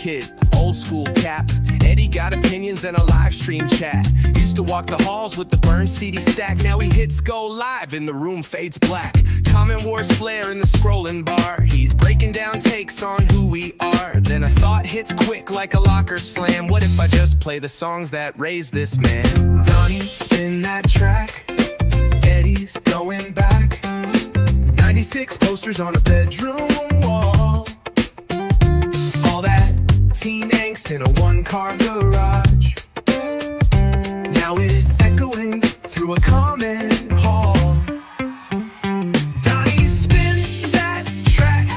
kid, old school cap. Eddie got opinions and a live stream chat. Used to walk the halls with the burned CD stack. Now he hits go live and the room fades black. Comment wars flare in the scrolling bar. He's breaking down takes on who we are. Then a thought hits quick like a locker slam. What if I just play the songs that raised this man? Donnie, spin that track. Eddie's going back. 96 posters on a bedroom wall. All that teen angst in a one-car garage. Now it's echoing through a comment hall. Donnie, spin that track.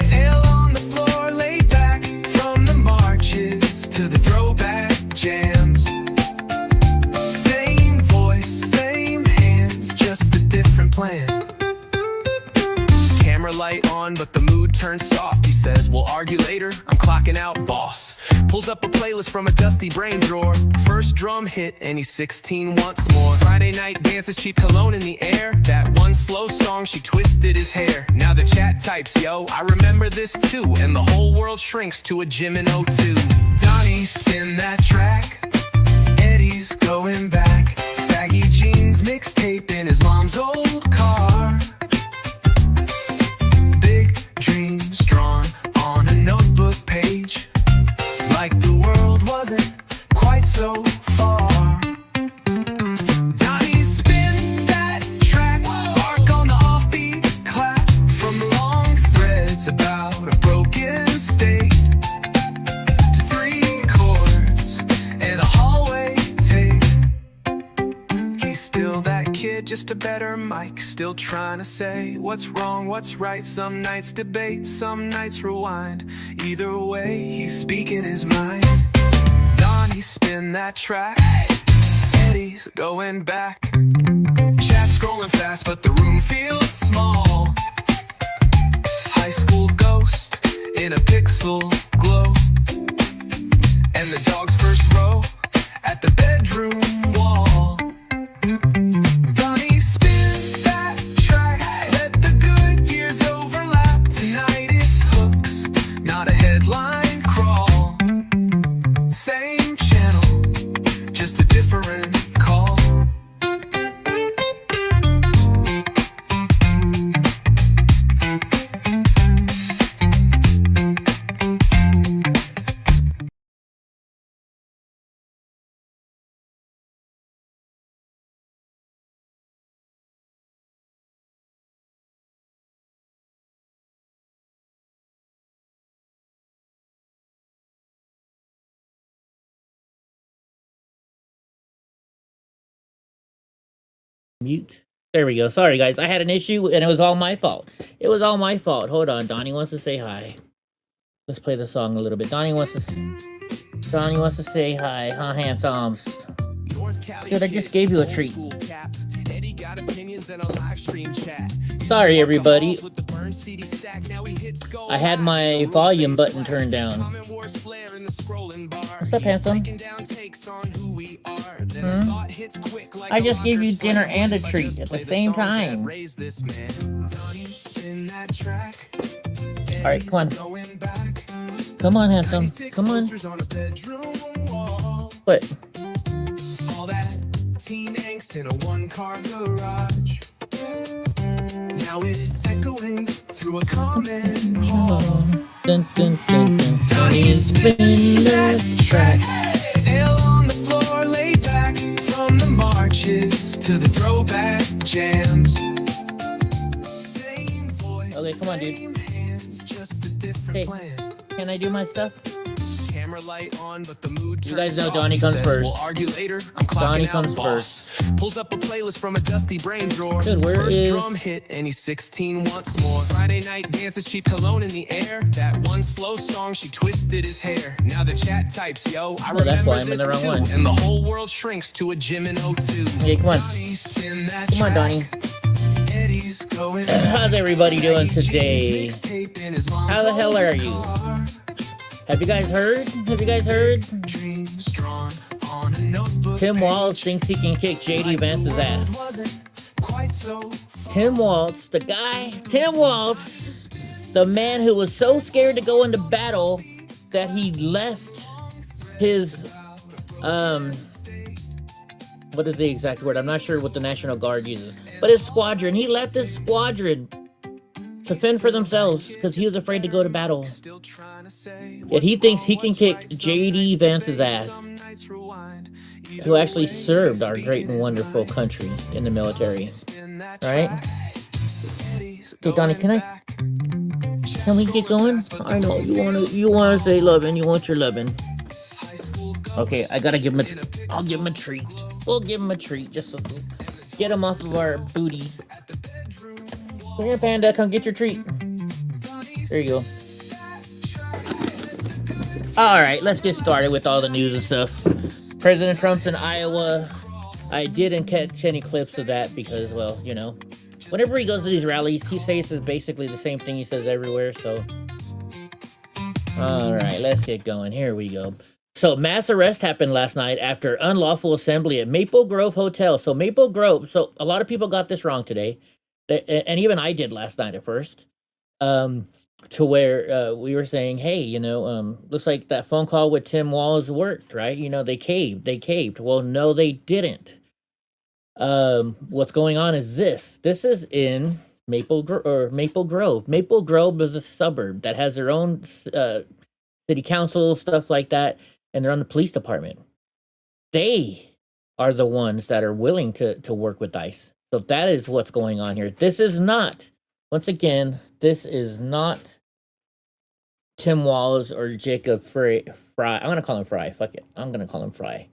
Tail on the floor, laid back. From the marches to the throwback jams. Same voice, same hands, just a different plan. Camera light on, but the mood turns soft. He says, we'll argue later, I'm clocking out, boss. Pulls up a playlist from a dusty brain drawer. First drum hit, and he's 16 once more. Friday night, Vance's cheap cologne in the air. That one slow song, she twisted his hair. Now the chat types, yo, I remember this too. And the whole world shrinks to a gym in '02. Donnie, spin that track. Eddie's going back. Baggy jeans, mixtape in his mom's old car. Dreams drawn on a notebook page, like the world wasn't quite so far. Donnie, spin that track. Bark on the offbeat clap. From long threads about a broken state to 3 chords and a hallway tape. He's still that kid, just a better mic. Still trying to say what's wrong, what's right. Some nights debate, some nights rewind. Either way, he's speaking his mind. Donnie, spin that track. Eddie's going back. Chat scrolling fast, but the room feels small. High school ghost in a pixel glow. And the dog's first row at the bedroom wall. Donnie, spin that track. Let the good years overlap. Tonight it's hooks, not a headline crawl. Same channel, just a different call. Mute. There we go. Sorry, guys. I had an issue, and it was all my fault. It was all my fault. Hold on. Donnie wants to say hi. Let's play the song a little bit. Donnie wants to say hi. Huh, handsomes? Dude, I just gave you a treat. Sorry, everybody. I had my volume button turned down. What's up, handsome? I just gave you dinner and a treat at the same time. Alright, come on. Come on, handsome. Come on. What? All that teen angst in a one-car garage. Now it's echoing through a comment hall. Dun, dun, dun, dun. Donnie, spin that track. Tail on the floor, laid back. From the marches to the throwback jams. Same voice, okay, come on, dude. Same hands, just a different plan. Can I do my stuff? Camera light on, but the mood you guys know Donnie comes first. We'll argue later. I'm Donnie comes first. Pulls up a playlist from a dusty brain drawer. Dude, where First drum hit, and he's 16 once more. Friday night, Vance's cheap cologne in the air. That one slow song, she twisted his hair. Now the chat types, yo, I remember that's why I'm in the wrong one. And the whole world shrinks to a gym in '02. Okay, come on. Come on, Donnie. How's everybody doing today? How the hell are you? Have you guys heard? Tim Waltz thinks he can kick JD Vance's ass. Tim Waltz, Tim Waltz, the man who was so scared to go into battle that he left his what is the exact word? I'm not sure what the National Guard uses, but his squadron. He left his squadron to fend for themselves because he was afraid to go to battle. Yet he thinks he can kick J.D. Vance's ass, who actually served our great and wonderful country in the military. Right? So Donnie, can we get going? I know you wanna say loving, you want your loving. Okay, I gotta give him I'll give him a treat. We'll give him a treat just to get him off of our booty. Come here, Panda, come get your treat. There you go. Alright, let's get started with all the news and stuff. President Trump's in Iowa. I didn't catch any clips of that because, well, you know, whenever he goes to these rallies, he says basically the same thing he says everywhere, so. Alright, let's get going. Here we go. So, mass arrest happened last night after unlawful assembly at Maple Grove Hotel. So, Maple Grove, so a lot of people got this wrong today, and even I did last night at first, to where we were saying, hey, you know, looks like that phone call with Tim Walz worked, right? You know, they caved. Well, no, they didn't. What's going on is this is in Maple Grove. Maple Grove is a suburb that has their own city council, stuff like that, and they're on the police department. They are the ones that are willing to work with ICE. So that is what's going on here. This is not, once again, this is not Tim Walz or Jacob Fry. I'm gonna call him Fry. Fuck it. I'm gonna call him Fry.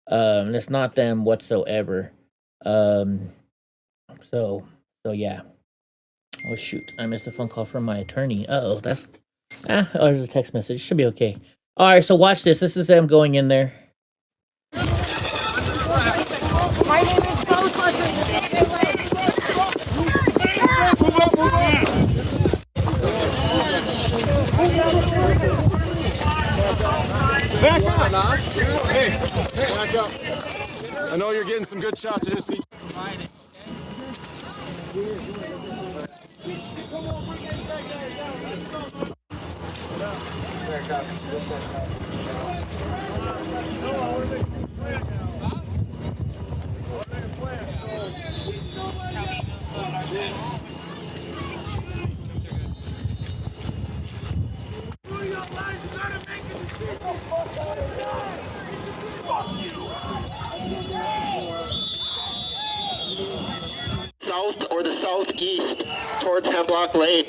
It's not them whatsoever. So yeah. Oh shoot, I missed a phone call from my attorney. Oh, there's a text message. Should be okay. All right, so watch this. This is them going in there. My name is Ghost. Move up. Back up. Hey, back up. I know you're getting some good shots. You just need. South or the southeast towards Hemlock Lane.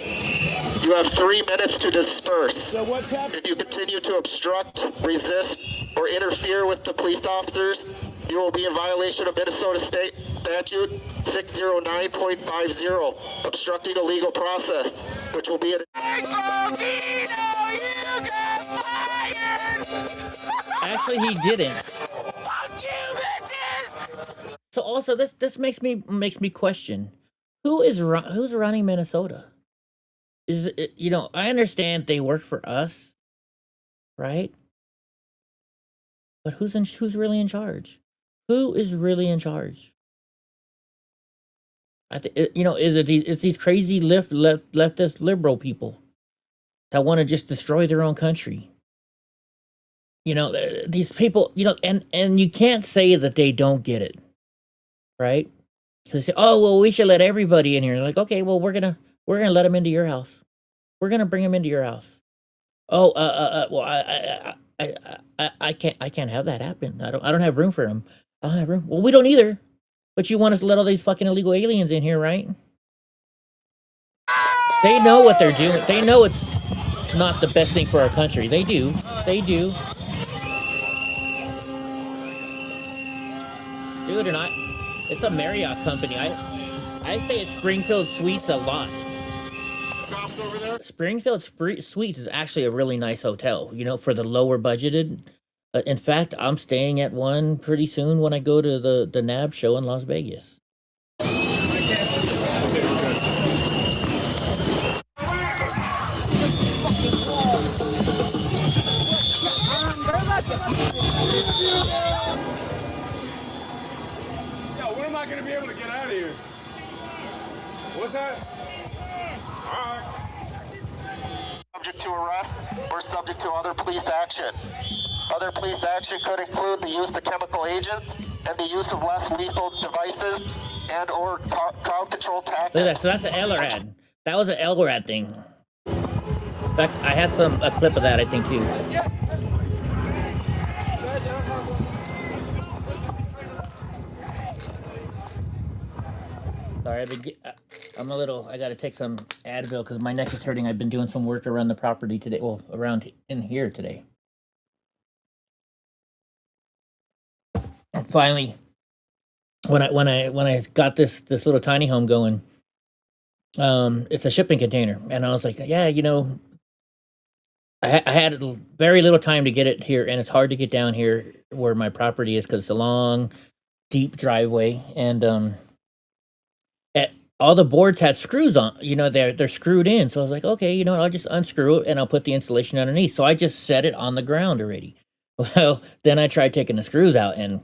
You have 3 minutes to disperse. So what's happening? If you continue to obstruct, resist, or interfere with the police officers, you will be in violation of Minnesota State Statute 609.50, obstructing a legal process, which will be an... Actually, he didn't. So also, this makes me question, who's running Minnesota? Is it, you know, I understand they work for us, right? But who's really in charge? Who is really in charge? I think, you know, it's these crazy leftist liberal people that want to just destroy their own country. You know, these people, you know, and you can't say that they don't get it, right? Because they say, oh well, we should let everybody in here. Like, okay, well, we're gonna let them into your house. We're gonna bring them into your house. Oh, well, I can't have that happen. I don't have room for them. I don't have room. Well, we don't either. But you want us to let all these fucking illegal aliens in here, right? They know what they're doing. They know it's not the best thing for our country. They do. They do. Dude, and it's a Marriott company. I stay at Springfield Suites a lot. Cops over there? Springfield Suites is actually a really nice hotel, you know, for the lower budgeted. In fact, I'm staying at one pretty soon when I go to the NAB show in Las Vegas. Yeah, when am I going to be able to get out of here? What's that? All right. subject to arrest or subject to other police action. Other police action could include the use of chemical agents and the use of less lethal devices and or crowd control tactics. Look at that. So that's an LRAD. That was an LRAD thing. In fact, I had a clip of that, I think, too. Sorry, I gotta take some Advil because my neck is hurting. I've been doing some work around the property today. Well, around in here today. And finally, when I got this little tiny home going, it's a shipping container, and I was like, yeah, you know, I had very little time to get it here, and it's hard to get down here where my property is because it's a long, deep driveway, and all the boards had screws on. You know, they're screwed in. So I was like, okay, you know what? I'll just unscrew it and I'll put the insulation underneath. So I just set it on the ground already. Well, then I tried taking the screws out, and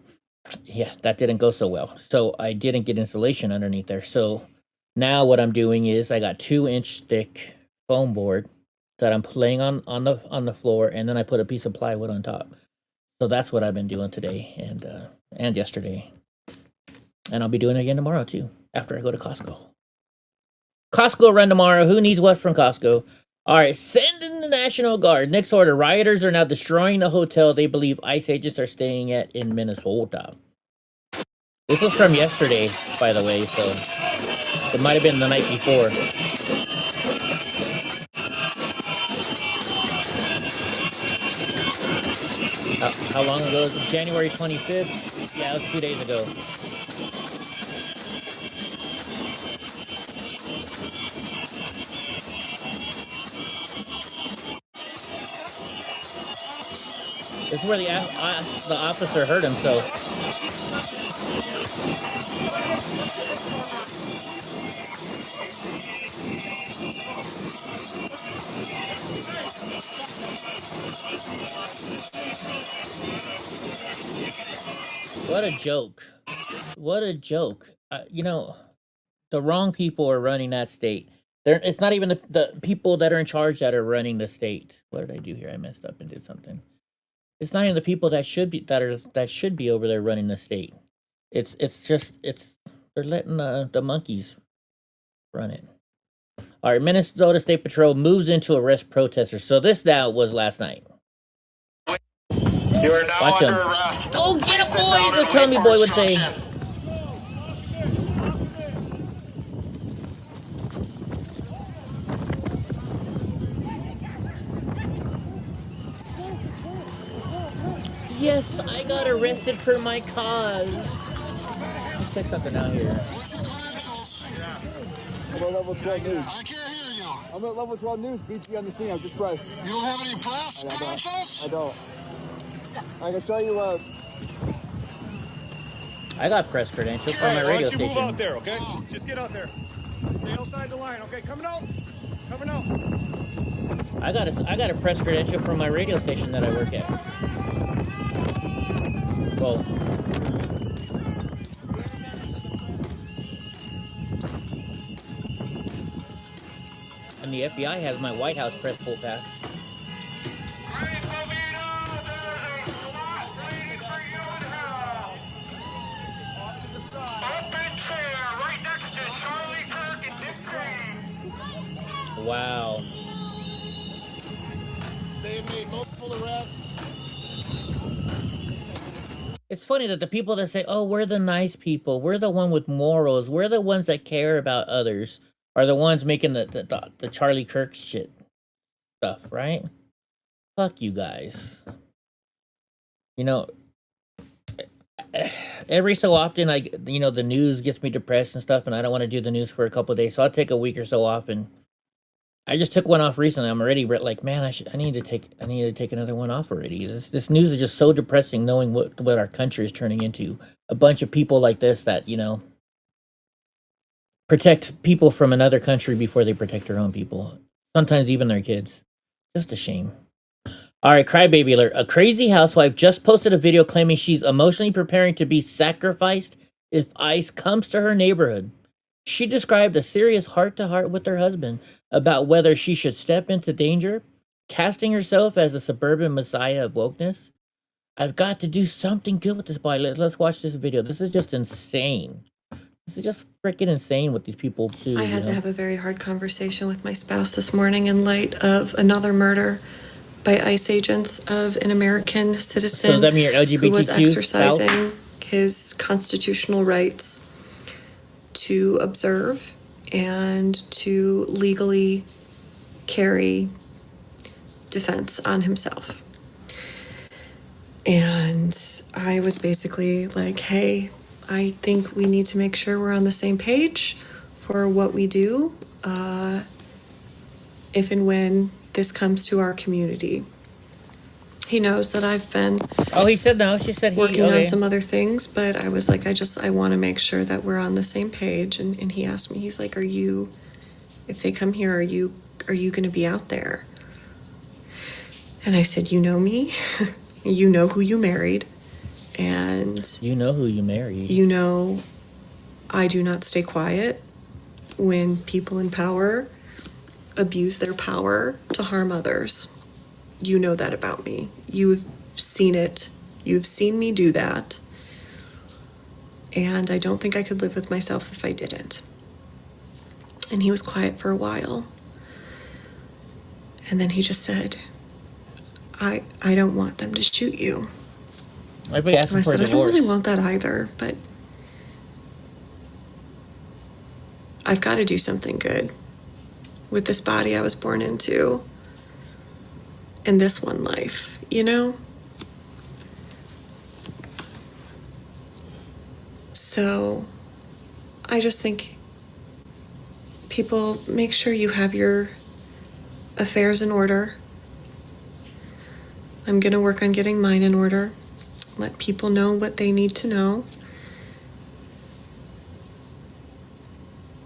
yeah, that didn't go so well. So I didn't get insulation underneath there. So now what I'm doing is I got 2-inch thick foam board that I'm laying on the floor, and then I put a piece of plywood on top. So that's what I've been doing today and yesterday. And I'll be doing it again tomorrow too, after I go to Costco. Costco run tomorrow. Who needs what from Costco? All right, send in the National Guard. Next order. Rioters are now destroying the hotel they believe ICE agents are staying at in Minnesota. This was from yesterday, by the way, so it might have been the night before. How long ago? January 25th? Yeah, it was 2 days ago. This is where the officer hurt himself. What a joke. What a joke. You know, the wrong people are running that state. It's not even the people that are in charge that are running the state. What did I do here? I messed up and did something. It's not even the people that should be over there running the state. They're letting the monkeys run it. All right, Minnesota State Patrol moves in to arrest protesters. So this now was last night. You are now Watch under him. arrest. Oh, get a boy! The Tommy boy would say. Yes, I got arrested for my cause. Let's check something out here. I'm at level 12 news. I can't hear you. I'm at level 12 news. BG on the scene. I'm just pressed. You don't have any press credentials? I don't. I can show you. I got press credentials from my radio station. Move out there, okay? Just get out there. Stay outside the line, okay? Coming out. Coming out. I got a press credential from my radio station that I work at. Well, and the FBI has my White House press full pass. Wow. They have made multiple arrests. It's funny that the people that say, oh, we're the nice people, we're the one with morals, we're the ones that care about others, are the ones making the Charlie Kirk shit stuff, right? Fuck you guys. You know, every so often, the news gets me depressed and stuff, and I don't want to do the news for a couple of days, so I'll take a week or so off, and I just took one off recently. I'm already like, man, I need to take another one off already. This news is just so depressing, knowing what our country is turning into. A bunch of people like this that, you know, protect people from another country before they protect their own people. Sometimes even their kids. Just a shame. All right, crybaby alert. A crazy housewife just posted a video claiming she's emotionally preparing to be sacrificed if ICE comes to her neighborhood. She described a serious heart-to-heart with her husband about whether she should step into danger casting herself as a suburban messiah of wokeness. I've got to do something good with this body. Let's watch this video. This is just insane. This is just freaking insane what these people do. I had to have a very hard conversation with my spouse this morning in light of another murder by ICE agents of an American citizen So does that mean you're LGBTQ who was exercising spouse? his constitutional rights to observe and to legally carry defense on himself. And I was basically like, hey, I think we need to make sure we're on the same page for what we do if and when this comes to our community. He knows that I've been Oh, he said no. She said he. working Okay. on some other things, but I was like, I want to make sure that we're on the same page. And he asked me, he's like, if they come here, are you going to be out there? And I said, you know me, you know who you married, and You know who you married. you know I do not stay quiet when people in power abuse their power to harm others. You know that about me. You've seen it. You've seen me do that. And I don't think I could live with myself if I didn't. And he was quiet for a while. And then he just said, I don't want them to shoot you. I'd be And asking I for a said, I don't divorce. really want that either, but I've got to do something good with this body I was born into and this one life, you know? So I just think people make sure you have your affairs in order. I'm going to work on getting mine in order. Let people know what they need to know.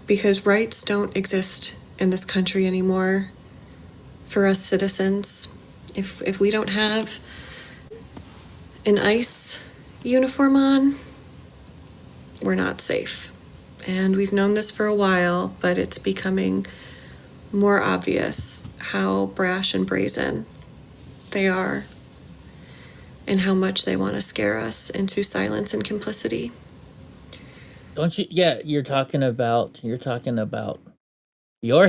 Because rights don't exist in this country anymore for us citizens. If we don't have an ICE uniform on, we're not safe. And we've known this for a while, but it's becoming more obvious how brash and brazen they are and how much they want to scare us into silence and complicity. Don't you? Yeah, you're talking about your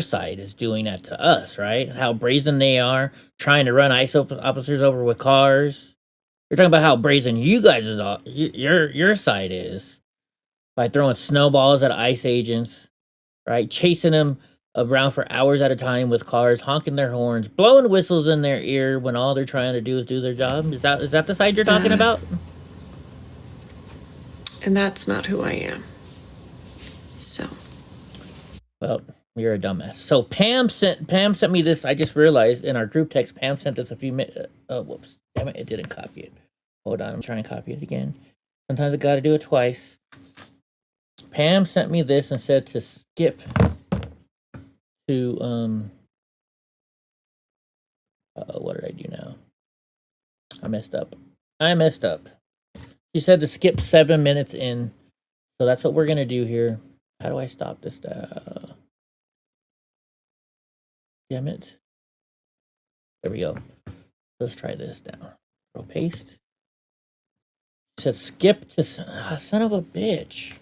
side is doing that to us, right? How brazen they are trying to run ICE officers over with cars. You're talking about how brazen you guys is your side is by throwing snowballs at ICE agents, right? Chasing them around for hours at a time with cars, honking their horns, blowing whistles in their ear when all they're trying to do is do their job. Is that the side you're talking about? And that's not who I am. So, Well, you're a dumbass. So Pam sent me this. I just realized in our group text, Pam sent us a few minutes. Oh, whoops! Damn it! It didn't copy it. Hold on, I'm trying to copy it again. Sometimes I got to do it twice. Pam sent me this and said to skip to what did I do now? I messed up. She said to skip 7 minutes in, so that's what we're gonna do here. How do I stop this? Damn it. There we go. Let's try this now. Control paste. It says skip to son of a bitch.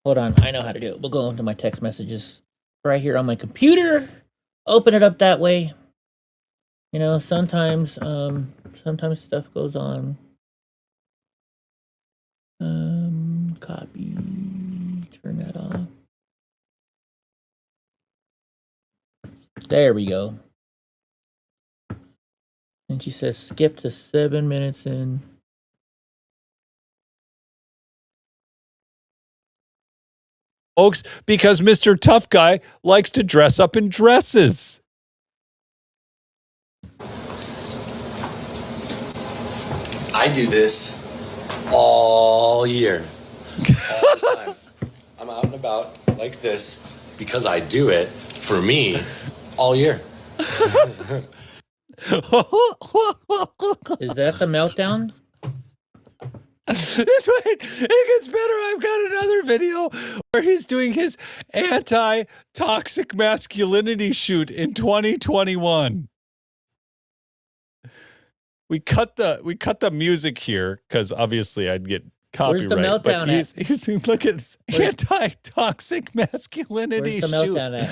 Hold on, I know how to do it. We'll go into my text messages right here on my computer. Open it up that way. You know, sometimes stuff goes on. Copy. Turn that off. There we go. And she says skip to 7 minutes in. Folks, because Mr. Tough Guy likes to dress up in dresses. I do this all year. All the time. I'm out and about like this because I do it for me all year. Is that the meltdown? This way, it gets better. I've got another video where he's doing his anti-toxic masculinity shoot in 2021. we cut the music here because obviously I'd get Where's the copyright. But meltdown at? he's look at his anti-toxic masculinity Where's the shoot. meltdown at?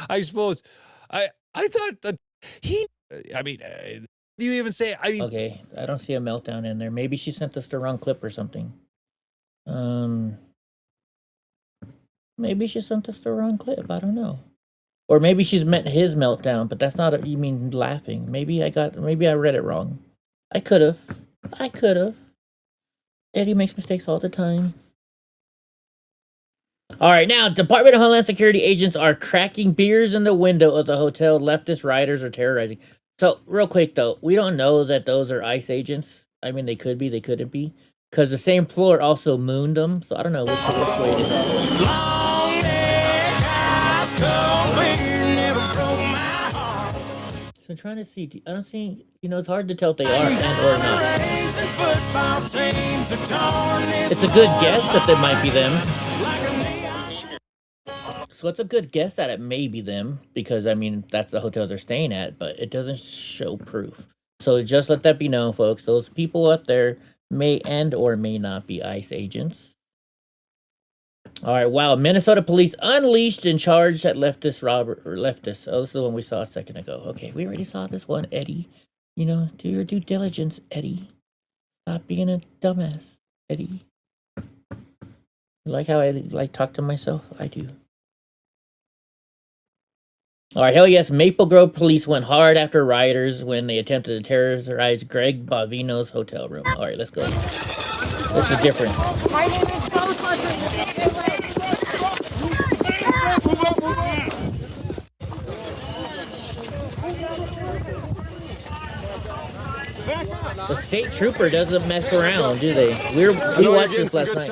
I suppose I thought that he. I mean, do you even say? I mean, Okay, I don't see a meltdown in there. Maybe she sent us the wrong clip or something. Maybe she sent us the wrong clip. I don't know. Or maybe she's meant his meltdown, but that's not. You mean laughing? Maybe I read it wrong. I could have. Eddie makes mistakes all the time. All right, now Department of Homeland Security agents are cracking beers in the window of the hotel leftist rioters are terrorizing. So, real quick though, we don't know that those are ICE agents. I mean, they could be, they couldn't be, because the same floor also mooned them. So I don't know which way it is. So I'm trying to see. I don't see. It's hard to tell if they are and or not. It's a good guess that they might be them. So it's a good guess that it may be them because, I mean, that's the hotel they're staying at, but it doesn't show proof. So just let that be known, folks. Those people up there may and or may not be ICE agents. All right, wow. Minnesota police unleashed and charged that leftist leftist. Oh, this is the one we saw a second ago. Okay, we already saw this one, Eddie. Do your due diligence, Eddie. Stop being a dumbass, Eddie. You like how I talk to myself? I do. All right, hell yes, Maple Grove police went hard after rioters when they attempted to terrorize Greg Bovino's hotel room. All right, let's go. This is different. My name is The state trooper doesn't mess around, do they? We watched this last night.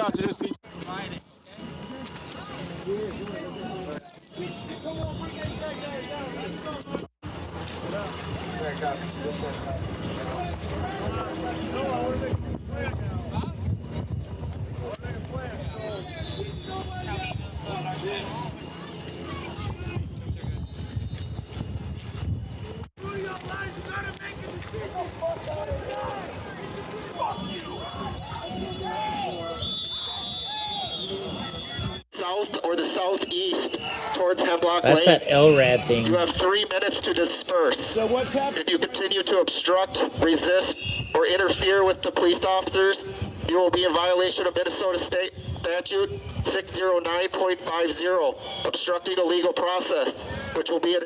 South or the southeast towards Hemlock That's Lane. that LRAD thing. You have 3 minutes to disperse. So what's happening? If you continue to obstruct, resist, or interfere with the police officers, you will be in violation of Minnesota State Statute 609.50, obstructing a legal process, which will be an...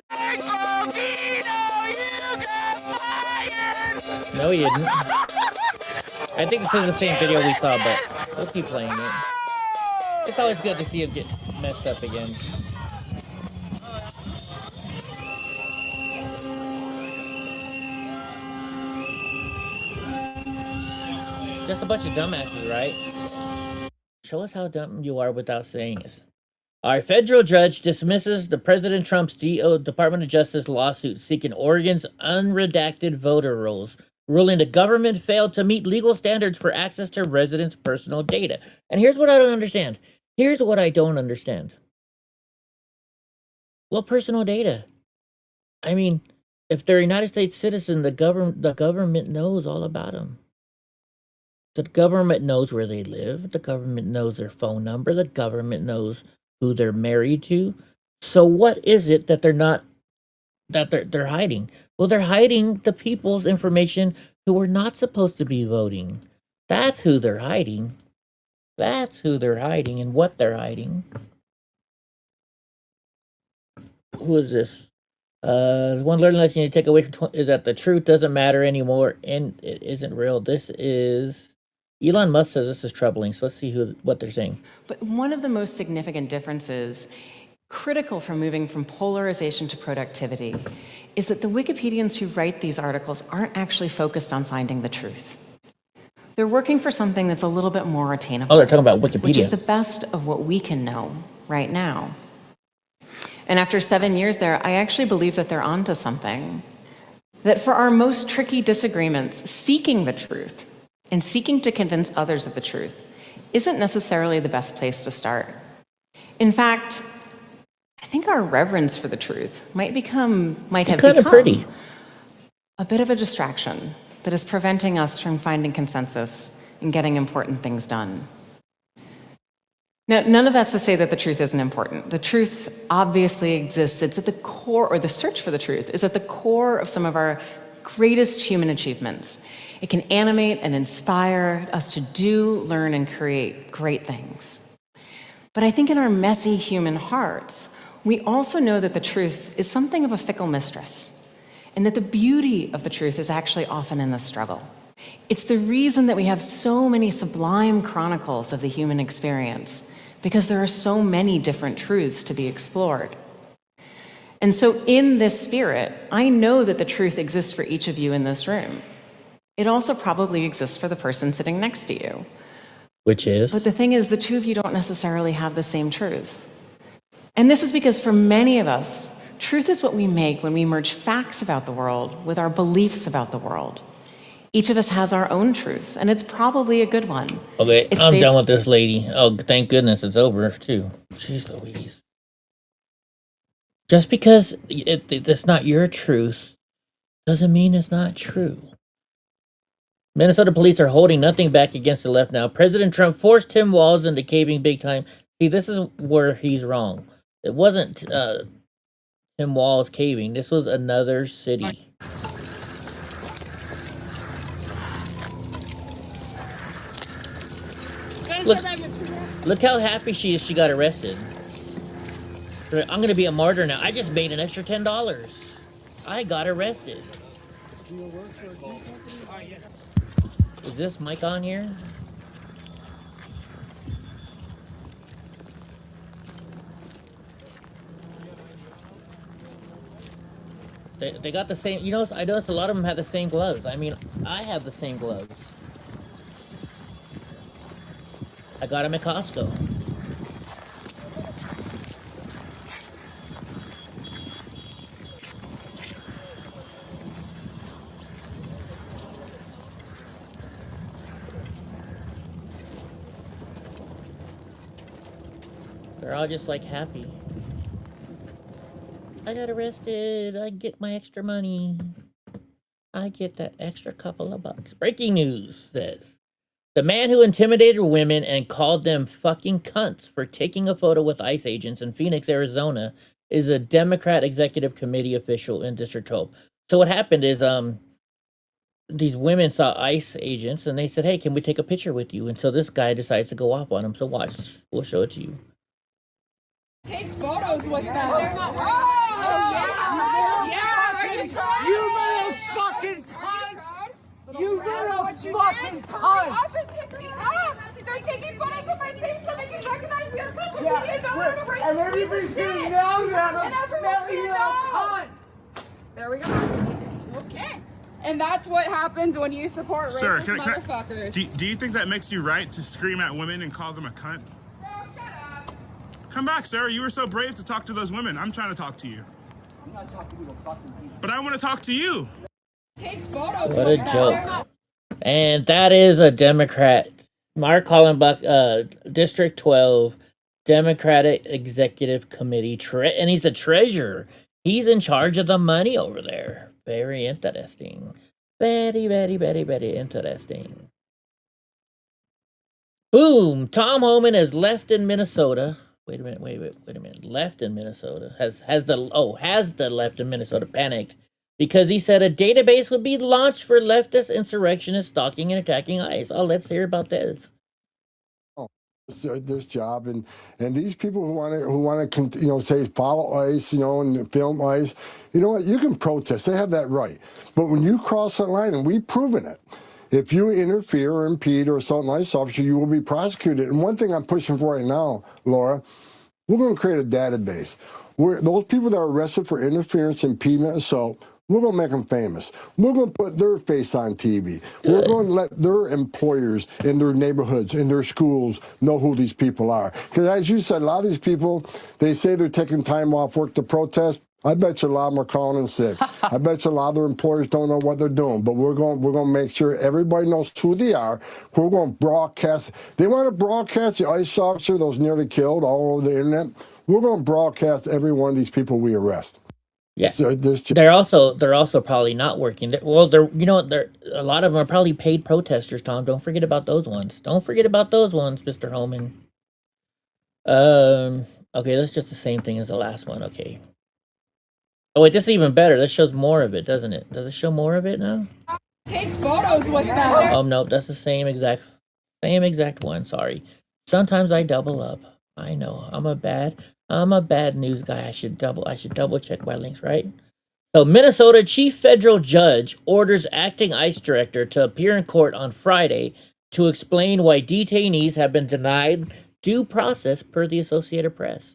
No, he didn't. I think this is the same video we saw, but we'll keep playing it. It's always good to see him get messed up again. Just a bunch of dumbasses, right? Show us how dumb you are without saying it. Our federal judge dismisses the President Trump's Department of Justice lawsuit seeking Oregon's unredacted voter rolls, ruling the government failed to meet legal standards for access to residents' personal data. And here's what I don't understand. Here's what I don't understand. What personal data? I mean, if they're a United States citizen, the government knows all about them. The government knows where they live. The government knows their phone number. The government knows who they're married to. So what is it that they're hiding? Well, they're hiding the people's information who are not supposed to be voting. That's who they're hiding. That's who they're hiding and what they're hiding. Who is this? One learning lesson you take away from is that the truth doesn't matter anymore and it isn't real. This is Elon Musk says this is troubling. So let's see what they're saying. But one of the most significant differences, critical for moving from polarization to productivity, is that the Wikipedians who write these articles aren't actually focused on finding the truth. They're working for something that's a little bit more attainable. Oh, they're talking about Wikipedia. Which is the best of what we can know right now. And after 7 years there, I actually believe that they're onto something. That for our most tricky disagreements, seeking the truth and seeking to convince others of the truth isn't necessarily the best place to start. In fact, I think our reverence for the truth might have become pretty. a bit of a distraction. that is preventing us from finding consensus and getting important things done. Now, none of that's to say that the truth isn't important. The truth obviously exists. It's at the core, or the search for the truth is at the core of some of our greatest human achievements. It can animate and inspire us to do, learn, and create great things. But I think in our messy human hearts, we also know that the truth is something of a fickle mistress, and that the beauty of the truth is actually often in the struggle. It's the reason that we have so many sublime chronicles of the human experience, because there are so many different truths to be explored. And so in this spirit, I know that the truth exists for each of you in this room. It also probably exists for the person sitting next to you. Which is? But the thing is, the two of you don't necessarily have the same truths. And this is because for many of us, truth is what we make when we merge facts about the world with our beliefs about the world. Each of us has our own truth, and it's probably a good one. Okay, I'm done with this lady. Oh, thank goodness it's over, too. Jeez Louise. Just because it's not your truth doesn't mean it's not true. Minnesota police are holding nothing back against the left now. President Trump forced Tim Walz into caving big time. See, this is where he's wrong. It wasn't Tim Walz caving. This was another city. Look how happy she is she got arrested. I'm going to be a martyr now. I just made an extra $10. I got arrested. Is this mic on here? They got the same, you know, I noticed a lot of them have the same gloves. I mean, I have the same gloves. I got them at Costco. They're all just like happy. I got arrested. I get my extra money. I get that extra couple of bucks. Breaking news says, the man who intimidated women and called them fucking cunts for taking a photo with ICE agents in Phoenix, Arizona, is a Democrat executive committee official in District 12. So what happened is, these women saw ICE agents and they said, hey, can we take a picture with you? And so this guy decides to go off on them. So watch. We'll show it to you. Take photos with them. Yeah. You little fucking cunt. You little fucking cunt. They're taking photos of my face so they can recognize me on social Yeah, media. No, and everybody's gonna know you're a smelly little cunt. There we go. Okay. And that's what happens when you support Sir, racist motherfuckers. do you think that makes you right to scream at women and call them a cunt? No, shut up. Come back, sir. You were so brave to talk to those women. I'm trying to talk to you. I'm not talking to you, fucking people. But I want to talk to you. Take photos. What a joke. And that is a Democrat. Mark Hollenbach, District 12, Democratic Executive Committee, and he's the treasurer. He's in charge of the money over there. Very interesting. Very, very, very, very interesting. Boom! Tom Homan has left in Minnesota. Wait a minute. Left in Minnesota. Has left in Minnesota panicked because he said a database would be launched for leftist insurrectionists stalking and attacking ICE. Oh, let's hear about this. This job and these people who want to say follow ICE, and film ICE, you know what? You can protest. They have that right. But when you cross that line, and we've proven it, if you interfere or impede or assault an ICE officer, you will be prosecuted. And one thing I'm pushing for right now, Laura, we're going to create a database where those people that are arrested for interference, impediment, assault, we're going to make them famous. We're going to put their face on TV. Good. We're going to let their employers in their neighborhoods, in their schools, know who these people are. Because as you said, a lot of these people, they say they're taking time off work to protest. I bet you a lot of them are calling in sick. I bet you a lot of their employers don't know what they're doing. But we're going to make sure everybody knows who they are. We're going to broadcast. They want to broadcast the ICE officer that was nearly killed all over the internet. We're going to broadcast every one of these people we arrest. Yeah, So they're also probably not working. Well, they're a lot of them are probably paid protesters. Tom, don't forget about those ones. Don't forget about those ones, Mr. Holman. Okay, that's just the same thing as the last one. Okay. Oh wait, this is even better. This shows more of it, doesn't it? Does it show more of it now? Take photos with them. Oh no, that's the same exact one. Sorry. Sometimes I double up. I know. I'm a bad news guy. I should double check my links, right? So Minnesota chief federal judge orders acting ICE director to appear in court on Friday to explain why detainees have been denied due process per the Associated Press.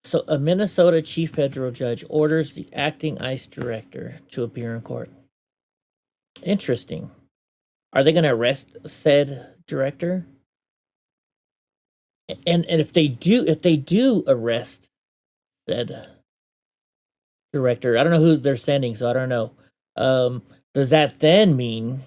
So a Minnesota chief federal judge orders the acting ICE director to appear in court. Interesting. Are they going to arrest said director? And if they do arrest said director, I don't know who they're sending, so I don't know. Does that then mean,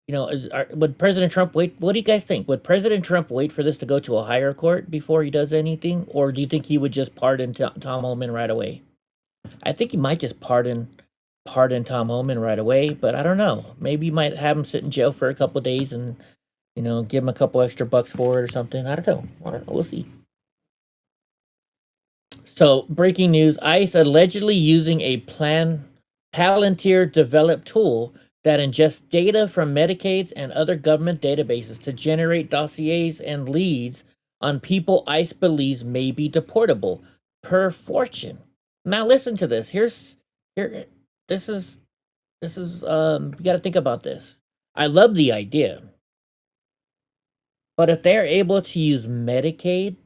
would President Trump wait? What do you guys think? Would President Trump wait for this to go to a higher court before he does anything, or do you think he would just pardon Tom Homan right away? I think he might just pardon Tom Homan right away, but I don't know. Maybe you might have him sit in jail for a couple of days and, give him a couple extra bucks for it or something. I don't know. We'll see. So, breaking news, ICE allegedly using a Palantir developed tool that ingests data from Medicaid and other government databases to generate dossiers and leads on people ICE believes may be deportable, per Fortune. Now listen to this. This is you got to think about this. I love the idea. But if they're able to use Medicaid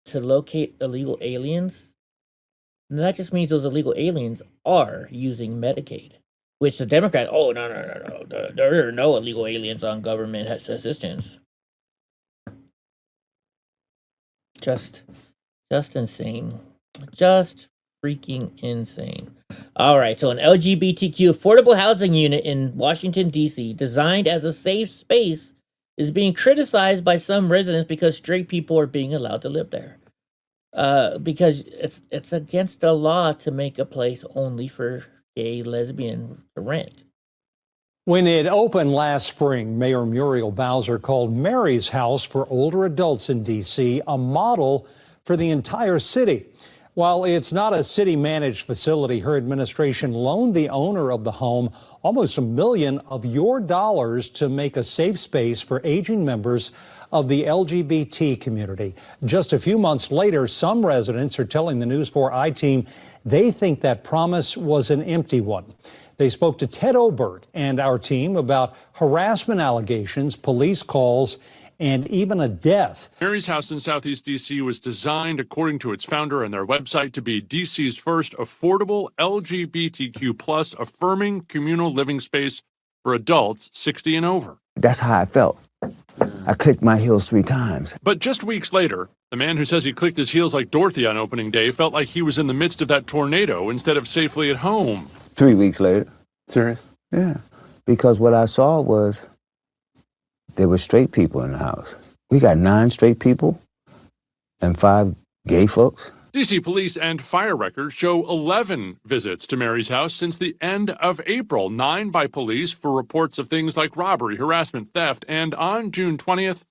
to locate illegal aliens, then that just means those illegal aliens are using Medicaid, which the Democrats, no. There are no illegal aliens on government assistance. Just insane. Just freaking insane. All right, so an LGBTQ affordable housing unit in Washington, D.C., designed as a safe space, is being criticized by some residents because straight people are being allowed to live there. Because it's against the law to make a place only for gay, lesbian to rent. When it opened last spring, Mayor Muriel Bowser called Mary's House for older adults in D.C. a model for the entire city. While it's not a city-managed facility, her administration loaned the owner of the home almost $1 million of your dollars to make a safe space for aging members of the LGBT community. Just a few months later, some residents are telling the News 4 I-Team they think that promise was an empty one. They spoke to Ted Oberg and our team about harassment allegations, police calls, and even a death. Mary's House in Southeast D.C. was designed, according to its founder and their website, to be D.C.'s first affordable LGBTQ plus affirming communal living space for adults 60 and over. That's how I felt. I clicked my heels 3 times. But just weeks later, the man who says he clicked his heels like Dorothy on opening day felt like he was in the midst of that tornado instead of safely at home. 3 weeks later. Serious? Yeah. Because what I saw was there were straight people in the house. We got 9 straight people and 5 gay folks. D.C. police and fire records show 11 visits to Mary's house since the end of April, 9 by police for reports of things like robbery, harassment, theft, and on June 20th,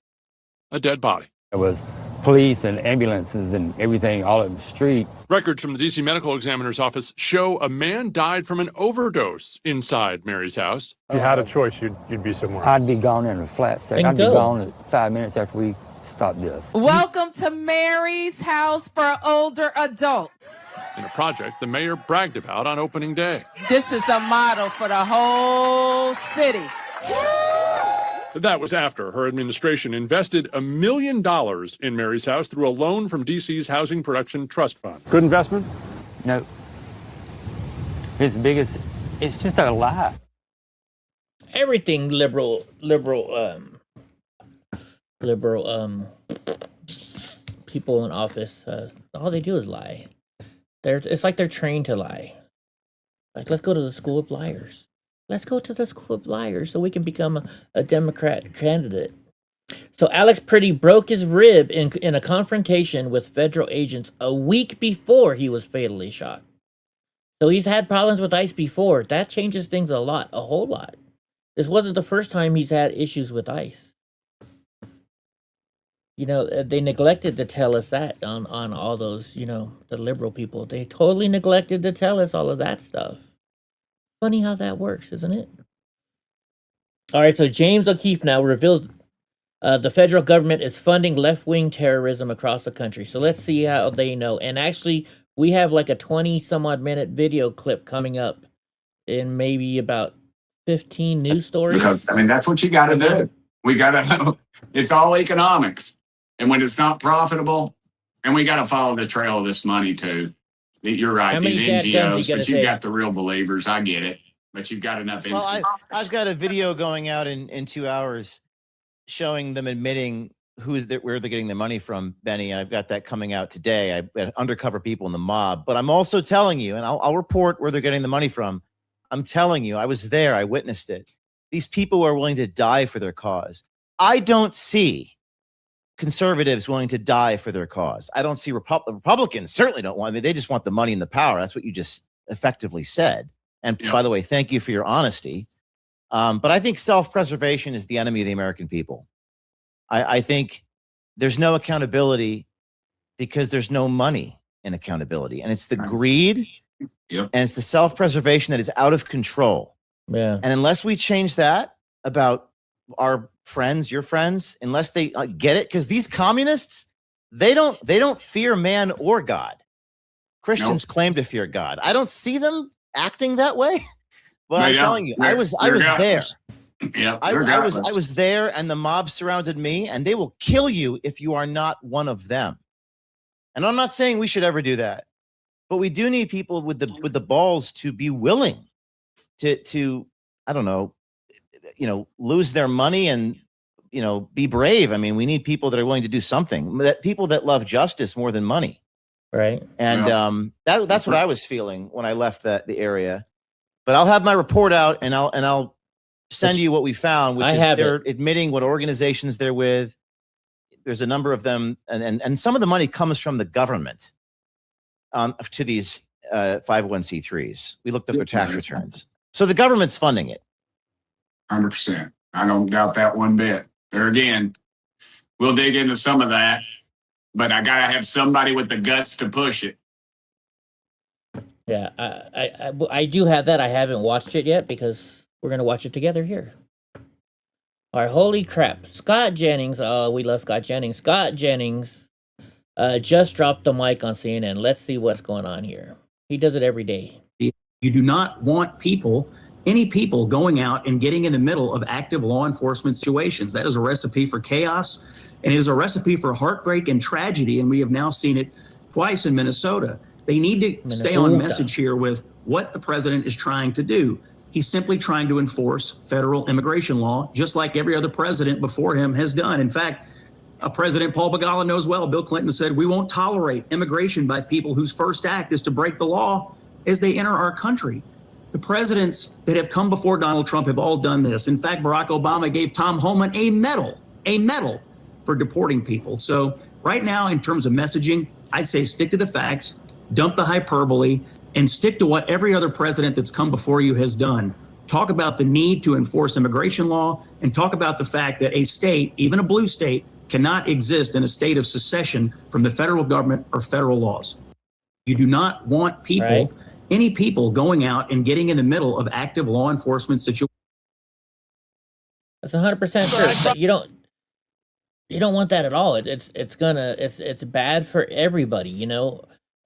a dead body. It was police and ambulances and everything all in the street. Records from the D.C. Medical Examiner's Office show a man died from an overdose inside Mary's house. If you had a choice, you'd be somewhere else. I'd be gone in a flat second. I'd be gone in 5 minutes after we stopped this. Welcome to Mary's House for older adults. In a project the mayor bragged about on opening day. This is a model for the whole city. That was after her administration invested $1 million in Mary's House through a loan from D.C.'s Housing Production Trust Fund. Good investment? No. It's just a lie. Everything liberal people in office, all they do is lie. It's like they're trained to lie. Like, let's go to the school of liars. Let's go to the school of liars so we can become a Democrat candidate. So Alex Pretty broke his rib in a confrontation with federal agents a week before he was fatally shot. So he's had problems with ICE before. That changes things a lot, a whole lot. This wasn't the first time he's had issues with ICE. You know, they neglected to tell us that on all those, you know, the liberal people. They totally neglected to tell us all of that stuff. Funny how that works, isn't it? All right, so James O'Keefe now reveals the federal government is funding left-wing terrorism across the country. So let's see how they know. And actually, we have like a 20-some-odd minute video clip coming up in maybe about 15 news stories. Because, I mean, that's what you got to do. We got to, it's all economics. And when it's not profitable, and we got to follow the trail of this money too. You're right, these NGOs, but you've got the real believers. I get it. But you've got enough. Well, I've got a video going out in 2 hours showing them admitting where they're getting their money from, Benny. I've got that coming out today. I've got undercover people in the mob. But I'm also telling you, and I'll report where they're getting the money from. I'm telling you, I was there. I witnessed it. These people are willing to die for their cause. I don't see conservatives willing to die for their cause. I don't see Republicans certainly don't want. I mean, they just want the money and the power. That's what you just effectively said. And by the way, thank you for your honesty. But I think self-preservation is the enemy of the American people. I think there's no accountability because there's no money in accountability. And it's the greed and it's the self-preservation that is out of control. Yeah. And unless we change that about our friends, your friends, unless they get it, because these communists, they don't fear man or God. Christians claim to fear God. I don't see them acting that way. But I'm telling you, I was there. Yeah, I was there, and the mob surrounded me, and they will kill you if you are not one of them. And I'm not saying we should ever do that, but we do need people with the balls to be willing to I don't know, lose their money and be brave. I mean, we need people that are willing to do something. People that love justice more than money. Right. And that's what I was feeling when I left the area. But I'll have my report out, and I'll send you what we found, which is they're admitting what organizations they're with. There's a number of them, and some of the money comes from the government to these 501c3s. We looked up their tax returns. So the government's funding it. 100%. I don't doubt that one bit. There again, we'll dig into some of that, but I got to have somebody with the guts to push it. Yeah, I do have that. I haven't watched it yet because we're going to watch it together here. All right, holy crap. Scott Jennings, we love Scott Jennings. Scott Jennings just dropped the mic on CNN. Let's see what's going on here. He does it every day. You do not want any people going out and getting in the middle of active law enforcement situations. That is a recipe for chaos, and it is a recipe for heartbreak and tragedy, and we have now seen it twice in Minnesota. They need to stay on message here with what the president is trying to do. He's simply trying to enforce federal immigration law, just like every other president before him has done. In fact, President Paul Begala knows well, Bill Clinton said, we won't tolerate immigration by people whose first act is to break the law as they enter our country. The presidents that have come before Donald Trump have all done this. In fact, Barack Obama gave Tom Homan a medal for deporting people. So right now, in terms of messaging, I'd say stick to the facts, dump the hyperbole, and stick to what every other president that's come before you has done. Talk about the need to enforce immigration law, and talk about the fact that a state, even a blue state, cannot exist in a state of secession from the federal government or federal laws. You do not want any people going out and getting in the middle of active law enforcement situations. That's 100% true. You don't want that at all. It's bad for everybody,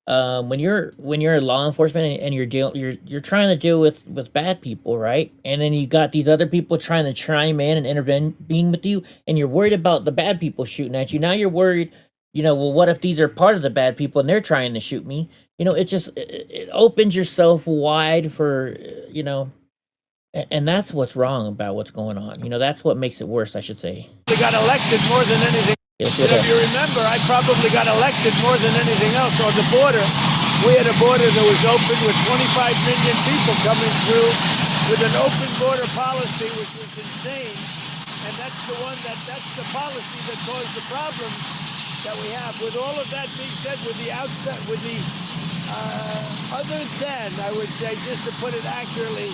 when you're law enforcement and you're trying to deal with bad people, right? And then you got these other people trying to chime in and intervene with you, and you're worried about the bad people shooting at you. Now you're worried, well, what if these are part of the bad people and they're trying to shoot me? It opens yourself wide for, and that's what's wrong about what's going on. That's what makes it worse, I should say. They got elected more than anything. Yes, and if you remember, I probably got elected more than anything else on the border. We had a border that was open with 25 million people coming through with an open border policy, which was insane. And that's the policy that caused the problem that we have. With all of that being said, other than, I would say, just to put it accurately,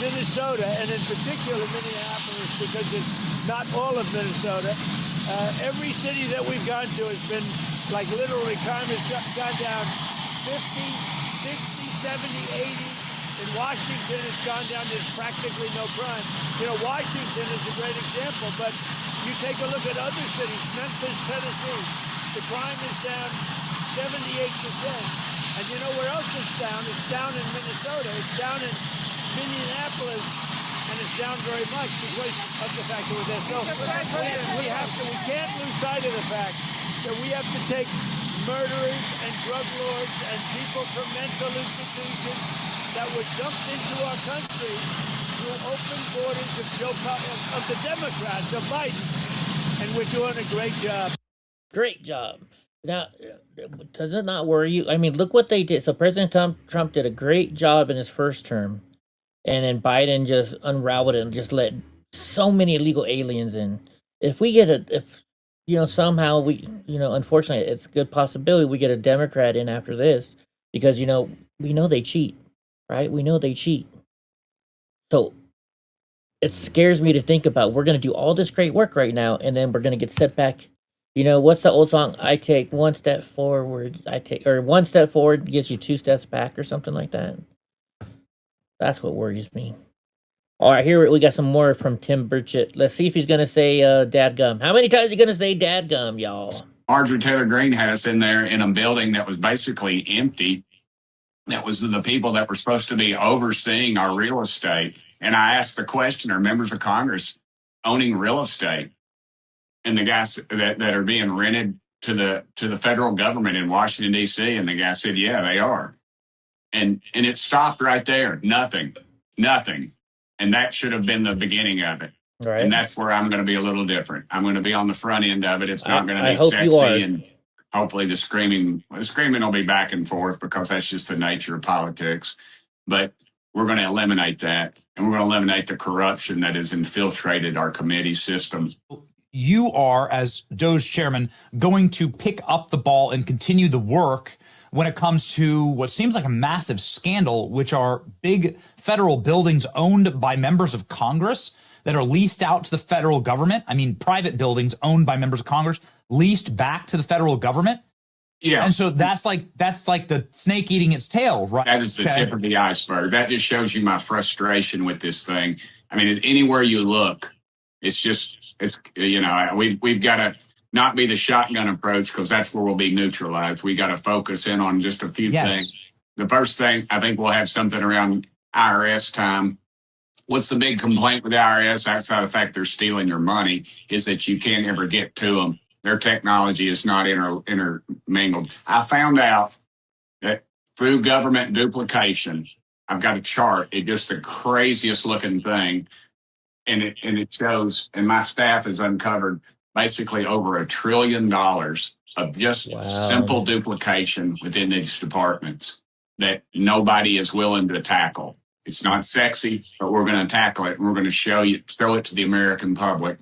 Minnesota, and in particular Minneapolis, because it's not all of Minnesota, every city that we've gone to has been, like, literally crime has gone down 50, 60, 70, 80. In Washington, it's gone down. There's practically no crime. You know, Washington is a great example, but you take a look at other cities, Memphis, Tennessee, the crime is down 78%. And you know where else it's down? It's down in Minnesota. It's down in Minneapolis, and it's down very much because of the fact that we're there. So we can't lose sight of the fact that we have to take murderers and drug lords and people from mental institutions that were dumped into our country through open borders of the Democrats, of Biden, and we're doing a great job. Great job. Now, does it not worry you? I mean, look what they did. So President Trump did a great job in his first term, and then Biden just unraveled it and just let so many illegal aliens in. If somehow unfortunately, it's a good possibility we get a Democrat in after this, because, we know they cheat. Right? We know they cheat. So it scares me to think about, we're going to do all this great work right now, and then we're going to get set back. What's the old song? I take one step forward, one step forward gets you 2 steps back, or something like that. That's what worries me. All right, here we got some more from Tim Burchett. Let's see if he's going to say dadgum. How many times is he going to say dadgum, y'all? Marjorie Taylor Greene had us in there in a building that was basically empty. That was the people that were supposed to be overseeing our real estate. And I asked the question, are members of Congress owning real estate? And the guys that are being rented to the federal government in Washington, D.C., and the guy said, yeah, they are. And it stopped right there. Nothing. And that should have been the beginning of it. Right. And that's where I'm going to be a little different. I'm going to be on the front end of it. It's not going to be sexy, and hopefully the screaming will be back and forth, because that's just the nature of politics. But we're going to eliminate that, and we're going to eliminate the corruption that has infiltrated our committee system. You are, as DOJ chairman, going to pick up the ball and continue the work when it comes to what seems like a massive scandal, which are big federal buildings owned by members of Congress that are leased out to the federal government. I mean, private buildings owned by members of Congress, leased back to the federal government. Yeah. And so that's like the snake eating its tail, right? That is the tip of the iceberg. That just shows you my frustration with this thing. I mean, anywhere you look, we've got to not be the shotgun approach, because that's where we'll be neutralized. We got to focus in on just a few things. The first thing, I think we'll have something around IRS time. What's the big complaint with the IRS, outside of the fact they're stealing your money, is that you can't ever get to them. Their technology is not intermingled. I found out that through government duplication, I've got a chart. It's just the craziest looking thing. And it shows, and my staff has uncovered basically over $1 trillion of just simple duplication within these departments that nobody is willing to tackle. It's not sexy, but we're going to tackle it. And we're going to throw it to the American public,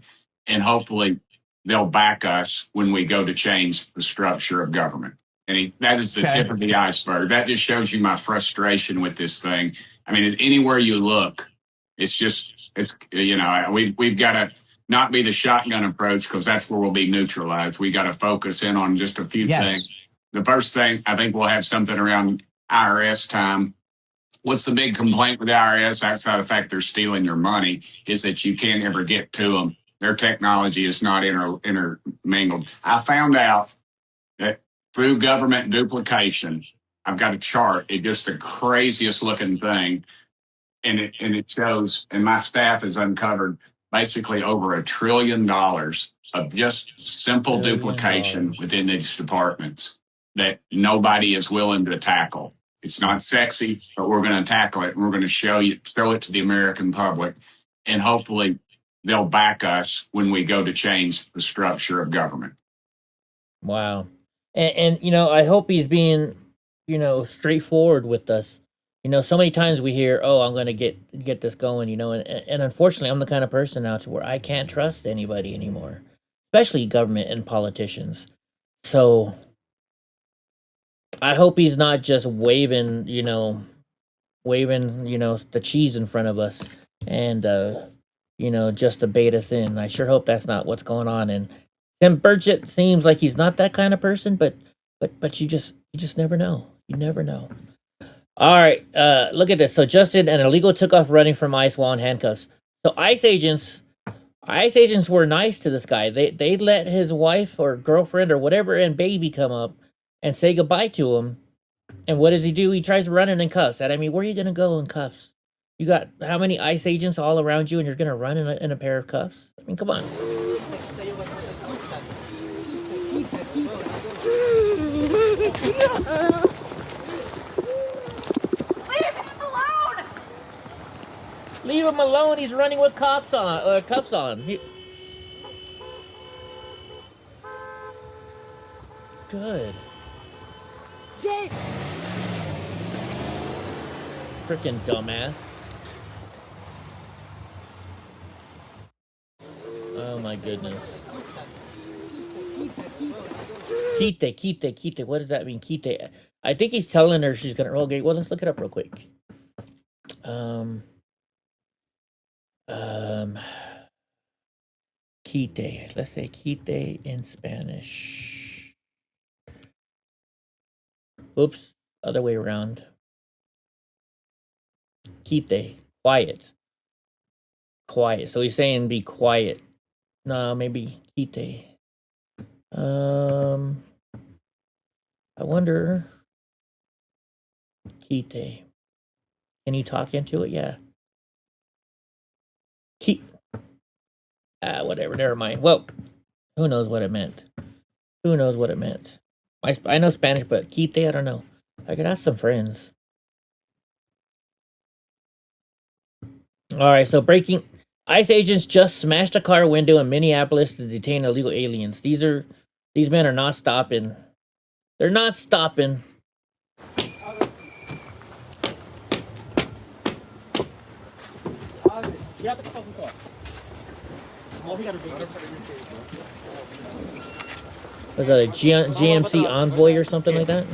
and hopefully they'll back us when we go to change the structure of government. And that is the tip of the iceberg. That just shows you my frustration with this thing. I mean, anywhere you look, we've got to not be the shotgun approach, because that's where we'll be neutralized. We got to focus in on just a few things. The first thing, I think we'll have something around IRS time. What's the big complaint with the IRS, outside of the fact they're stealing your money, is that you can't ever get to them. Their technology is not intermingled. I found out that through government duplication, I've got a chart. It's just the craziest looking thing. And it shows, and my staff has uncovered basically over $1 trillion of just simple duplication within these departments that nobody is willing to tackle. It's not sexy, but we're going to tackle it. And we're going to throw it to the American public, and hopefully they'll back us when we go to change the structure of government. Wow. And I hope he's being, straightforward with us. You know, so many times we hear, "Oh, I'm going to get this going," you know, and unfortunately, I'm the kind of person now to where I can't trust anybody anymore, especially government and politicians. So I hope he's not just waving, the cheese in front of us and just to bait us in. I sure hope that's not what's going on. And Tim Burchett seems like he's not that kind of person, but you just never know. You never know. All right, look at this. So Justin and illegal took off running from ICE while in handcuffs. So ICE agents were nice to this guy. They let his wife or girlfriend or whatever and baby come up and say goodbye to him. And what does he do? He tries running in cuffs. And I mean, where are you gonna go in cuffs? You got how many ICE agents all around you, and you're gonna run in a pair of cuffs? I mean, come on. Leave him alone. He's running with cuffs on. Good. Freaking dumbass. Oh my goodness. Quite. What does that mean? Quite. I think he's telling her she's gonna. Okay, well, let's look it up real quick. Quite. Let's say quite in Spanish. Oops, other way around. Quite. Quiet. So he's saying be quiet. No, maybe quite. I wonder. Quite. Can you talk into it? Yeah. Whatever. Never mind. Well, who knows what it meant? I know Spanish, but quite, I don't know. I could ask some friends. All right, so breaking. ICE agents just smashed a car window in Minneapolis to detain illegal aliens. These men are not stopping. They're not stopping. Was that a GMC Envoy or something like that?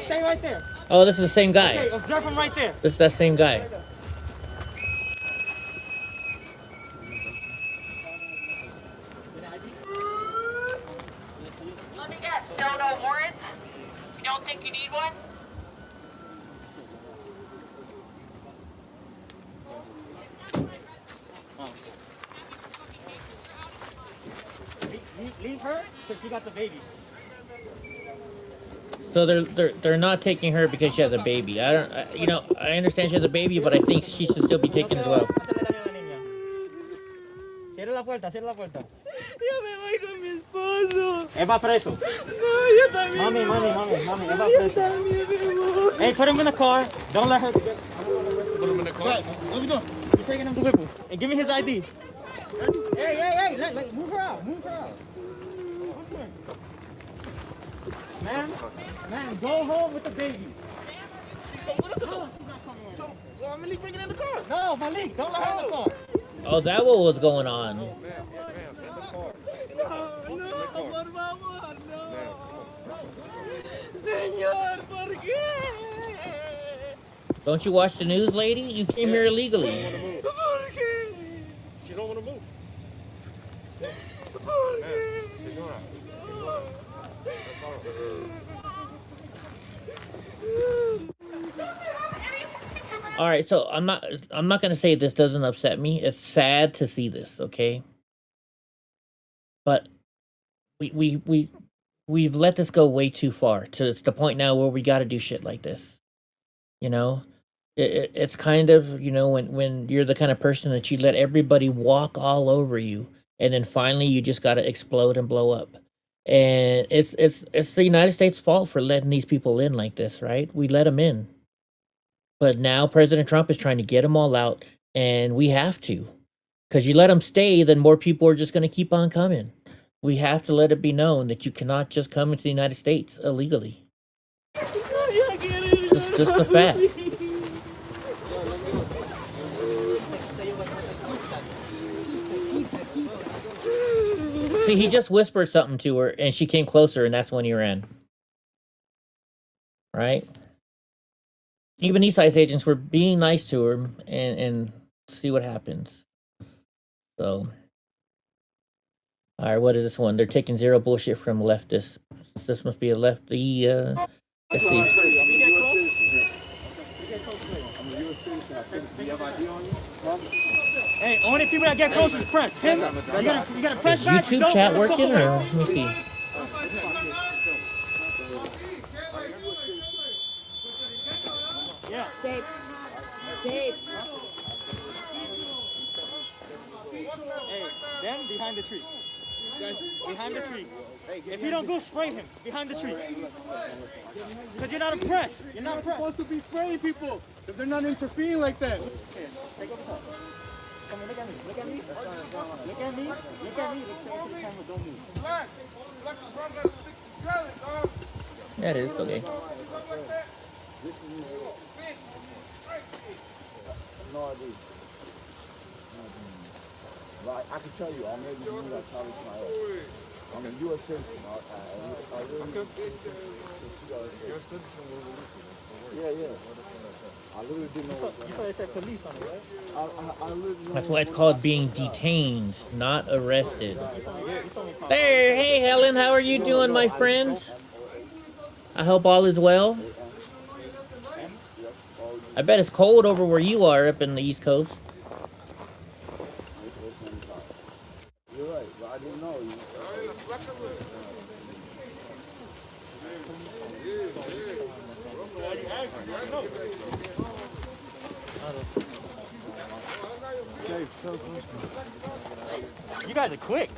Stay right there. Oh, this is the same guy. Okay, observe him right there. This is that same guy. Let me guess, still no warrant? You don't think you need one? Leave her, because she got the baby. So they're not taking her because she has a baby. I understand she has a baby, but I think she should still be taken as well. Cierra la puerta. Yo me voy con mi esposo. Él va preso. No, yo también. Mami, él va preso. Hey, put him in the car. Don't let her. Put him in the car. What are you doing? You're taking him to Whipple. And give me his ID. Hey, move her out. Man, go home with the baby. So Malik bringing in the car. No, Malik, don't let her in the car. Oh, that what was going on. No, por favor, no. Señor, ¿por qué? Don't you watch the news, lady? You came here illegally. ¿Por qué? She don't want to move. ¿Por qué? All right, so I'm not going to say this doesn't upset me. It's sad to see this, okay? But we've let this go way too far to the point now where we got to do shit like this. You know? It's kind of, when you're the kind of person that you let everybody walk all over you, and then finally you just got to explode and blow up. And it's the United States' fault for letting these people in like this, right? We let them in. But now President Trump is trying to get them all out, and we have to. Because you let them stay, then more people are just going to keep on coming. We have to let it be known that you cannot just come into the United States illegally. It's just a fact. See, he just whispered something to her, and she came closer, and that's when he ran. Right? Even East Side agents were being nice to her, and see what happens. So, all right, what is this one? They're taking zero bullshit from leftists. This must be a lefty. Let's see. Hey, only people that get close is press. Him, you gotta press Is back. YouTube chat working, or let me see? Yeah. Dave. Dave. Hey, them behind the tree. Behind the tree. If you don't go, spray him behind the tree. Because you're not a press. You're not supposed to be spraying people if they're not interfering like that. Here, take over top. Come on, look at me. Look at me. Look at me. Look at me. Look straight to the camera. Don't move. Yeah, it is. Okay. No idea. Right, I can tell you, I made you that Charlie Smile. I'm a U.S. citizen. I really, since 2006. You're a citizen. Yeah. I literally didn't know. You saw they said police on it, right? I literally That's why it's called being detained, not arrested. There, hey Helen, how are you doing, my friend? I hope all is well. I bet it's cold over where you are up in the East Coast. You're right, but I didn't know. You guys are quick.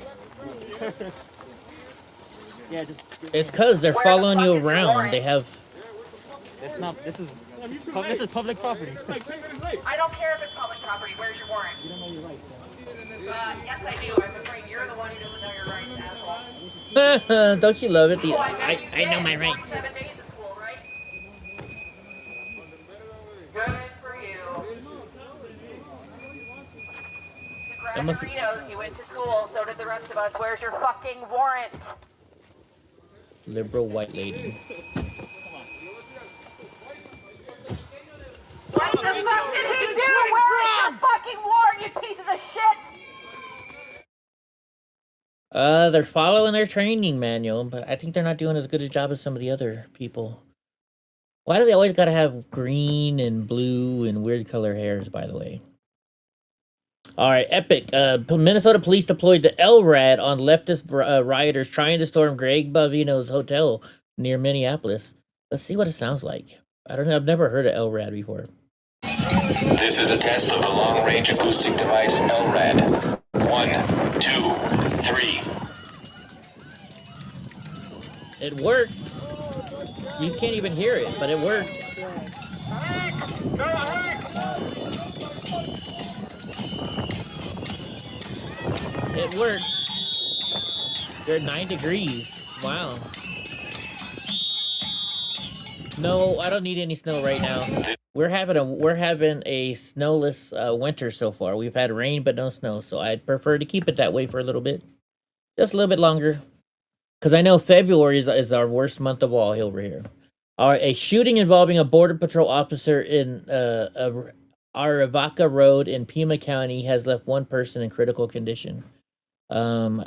Yeah, just. It's because they're following you around. They have. It's not. This is public property. I don't care if it's public property. Where's your warrant? You don't know your rights. Yes, I do. I'm afraid you're the one who doesn't know your rights, asshole. Don't you love it? I know my rights. 7 days of school, right? Good for you. Congratulations, you went to school. So did the rest of us. Where's your fucking warrant? Liberal white lady. What the fuck did he do? Where is your fucking warrant, you pieces of shit? They're following their training manual, but I think they're not doing as good a job as some of the other people. Why do they always gotta have green and blue and weird color hairs, by the way? Alright, epic. Minnesota police deployed the LRAD on leftist rioters trying to storm Greg Bavino's hotel near Minneapolis. Let's see what it sounds like. I don't know, I've never heard of LRAD before. This is a test of the long-range acoustic device LRAD. 1, 2, 3. It worked. You can't even hear it, but it worked. It worked. They're 9 degrees. Wow. No, I don't need any snow right now. We're having a snowless winter so far. We've had rain but no snow, so I'd prefer to keep it that way for a little bit. Just a little bit longer. Because I know February is our worst month of all over here. All right, a shooting involving a Border Patrol officer in Arivaca Road in Pima County has left one person in critical condition. I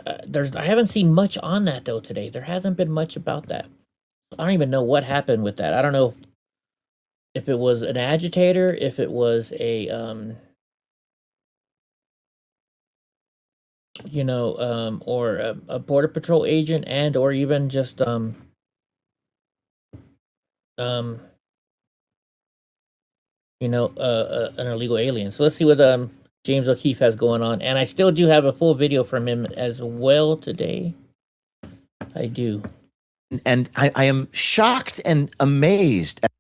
haven't seen much on that though today. There hasn't been much about that. I don't even know what happened with that. I don't know if it was an agitator, if it was a or a Border Patrol agent, and or even just an illegal alien. So let's see what James O'Keefe has going on, and I still do have a full video from him as well today. I do. And I am shocked and amazed at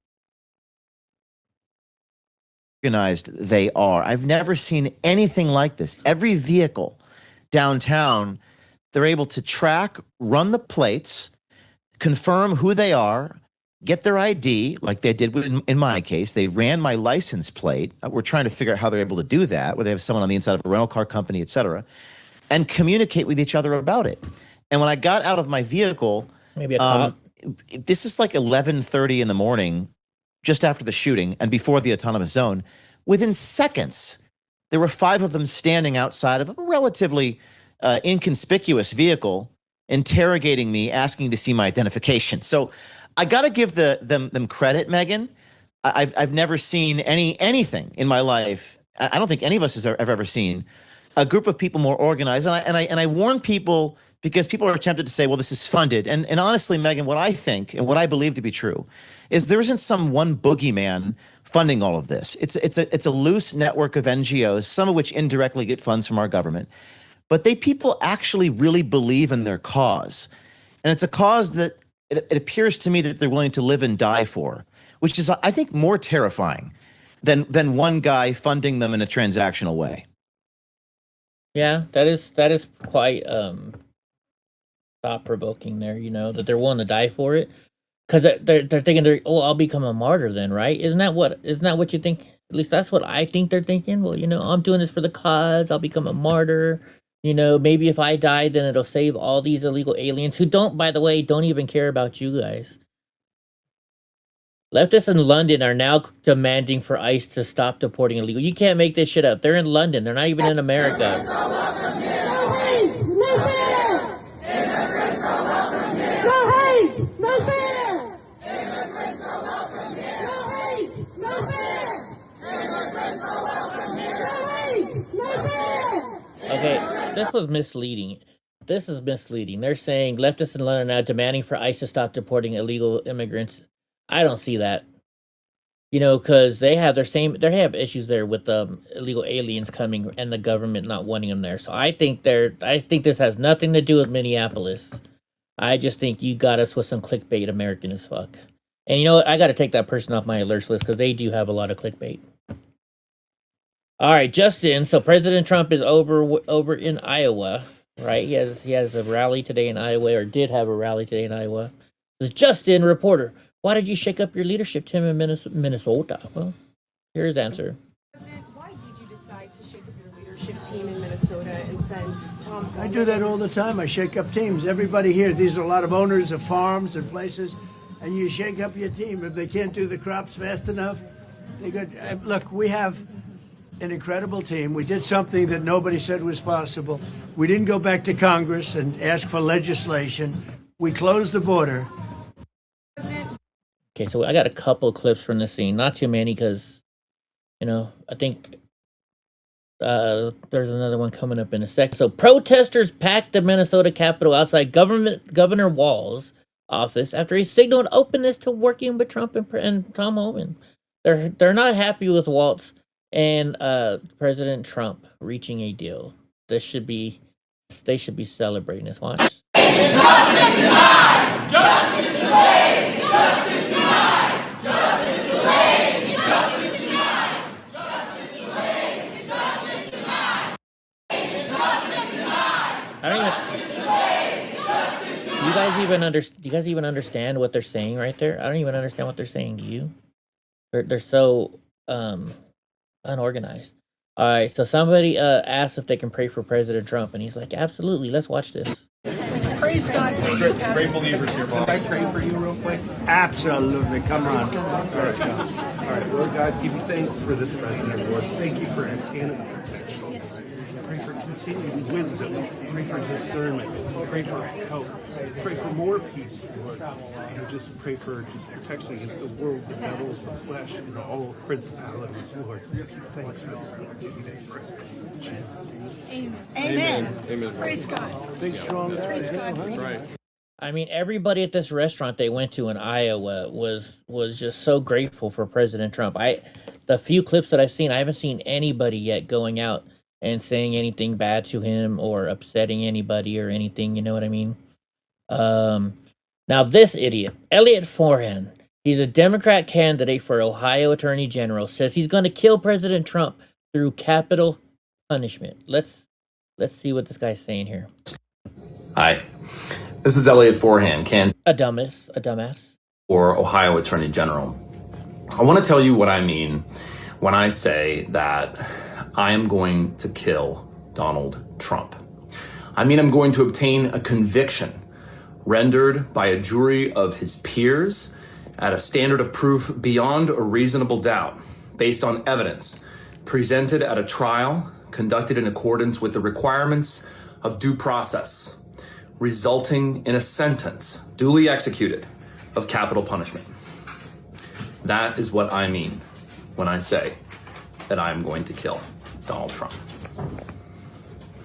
how organized they are. I've never seen anything like this. Every vehicle downtown they're able to track, run the plates, confirm who they are, get their ID, like they did in my case. They ran my license plate. We're trying to figure out how they're able to do that, where they have someone on the inside of a rental car company, et cetera, and communicate with each other about it. And when I got out of my vehicle, Maybe a cop. this is like 11:30 in the morning, just after the shooting and before the autonomous zone. Within seconds, there were 5 of them standing outside of a relatively inconspicuous vehicle, interrogating me, asking to see my identification. So I got to give them credit, Megan. I've never seen anything in my life. I don't think any of us have ever seen a group of people more organized. And I warn people, because people are tempted to say, well, this is funded. And honestly, Megan, what I think and what I believe to be true is there isn't some one boogeyman funding all of this. It's a loose network of NGOs, some of which indirectly get funds from our government. But people actually really believe in their cause. And it's a cause that it appears to me that they're willing to live and die for, which is, I think, more terrifying than one guy funding them in a transactional way. Yeah, that is quite thought-provoking there, that they're willing to die for it. Because they're thinking, I'll become a martyr then, right? Isn't that what you think? At least that's what I think they're thinking. Well, I'm doing this for the cause. I'll become a martyr. Maybe if I die, then it'll save all these illegal aliens who by the way, don't even care about you guys. Leftists in London are now demanding for ICE to stop deporting illegal. You can't make this shit up. They're in London. They're not even in America. Okay, this was misleading. This is misleading. They're saying leftists in London are now demanding for ICE to stop deporting illegal immigrants. I don't see that. Because they have issues there with illegal aliens coming and the government not wanting them there. So I think this has nothing to do with Minneapolis. I just think you got us with some clickbait, American as fuck. And you know what? I got to take that person off my alerts list because they do have a lot of clickbait. All right, Justin. So President Trump is over in Iowa, right? He has a rally today in Iowa, or did have a rally today in Iowa. This is Justin, reporter. Why did you shake up your leadership team in Minnesota? Well, here's his answer. Why did you decide to shake up your leadership team in Minnesota and send Tom? I do that all the time. I shake up teams. Everybody here, these are a lot of owners of farms and places, and you shake up your team. If they can't do the crops fast enough, they go. Look, we have an incredible team. We did something that nobody said was possible. We didn't go back to Congress and ask for legislation. We closed the border. Okay, so I got a couple clips from this scene. Not too many because, I think there's another one coming up in a sec. So protesters packed the Minnesota Capitol outside Governor Walz's office after he signaled openness to working with Trump and Tom Homan. They're not happy with Walz and President Trump reaching a deal. They should be celebrating this. Watch. Justice denied! Justice delayed! Justice denied! Justice delayed! Justice denied! Justice delayed! Justice denied! Justice denied! I don't even. Do you guys even understand what they're saying right there? I don't even understand what they're saying. Do you? They're so unorganized. All right, so somebody asked if they can pray for President Trump, and he's like, "Absolutely, let's watch this." Praise God for you. Great believers here, boss. Can I pray for you real quick? Absolutely. Come on. All right, Lord God, give you thanks for this president, Lord. Thank you for animal protection. Pray for continued wisdom. Pray for discernment. Pray for health. Pray for more peace, Lord. And just pray for protection against the world, the devil, the flesh, and all principalities, Lord. Thanks for this. Amen. Praise God. Big strong guy. Praise God. That's right. I mean, everybody at this restaurant they went to in Iowa was just so grateful for President Trump. The few clips that I've seen, I haven't seen anybody yet going out and saying anything bad to him or upsetting anybody or anything. You know what I mean? Now this idiot, Elliot Forhan, he's a Democrat candidate for Ohio Attorney General, says he's going to kill President Trump through capital punishment. Let's see what this guy's saying here. Hi, this is Elliot Forehand, A dumbass. or Ohio Attorney General. I want to tell you what I mean when I say that I am going to kill Donald Trump. I mean, I'm going to obtain a conviction rendered by a jury of his peers at a standard of proof beyond a reasonable doubt, based on evidence presented at a trial conducted in accordance with the requirements of due process, resulting in a sentence duly executed of capital punishment. That is what I mean when I say that I am going to kill Donald Trump.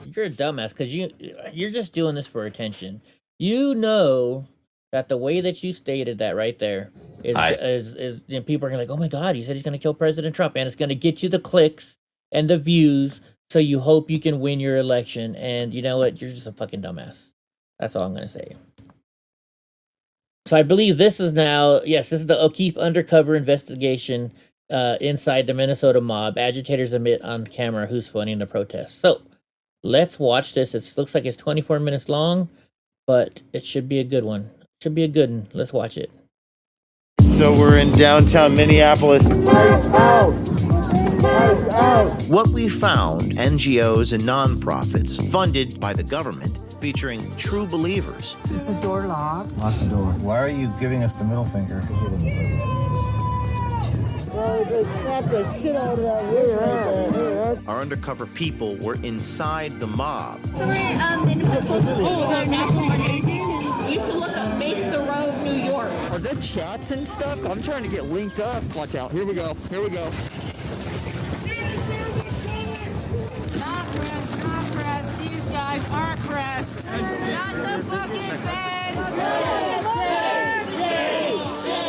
You're a dumbass because you're just doing this for attention. You know that the way that you stated that right there is people are gonna like, oh my God, he said he's gonna kill President Trump, and it's gonna get you the clicks and the views, so you hope you can win your election. And you know what? You're just a fucking dumbass. That's all I'm gonna say. So I believe this is now, yes, this is the O'Keefe undercover investigation inside the Minnesota mob. Agitators admit on camera who's funding the protest. So let's watch this. It looks like it's 24 minutes long, but it should be a good one. Should be a good one. Let's watch it. So we're in downtown Minneapolis. What we found, NGOs and nonprofits funded by the government, featuring true believers. Is the door locked? Lock the door. Why are you giving us the middle finger? Our undercover people were inside the mob. Some individuals are national organizations. You can look up Make the Road New York. Are there chats and stuff? I'm trying to get linked up. Watch out. Here we go. Here we go. Not press. These guys aren't press. Not the fucking bag.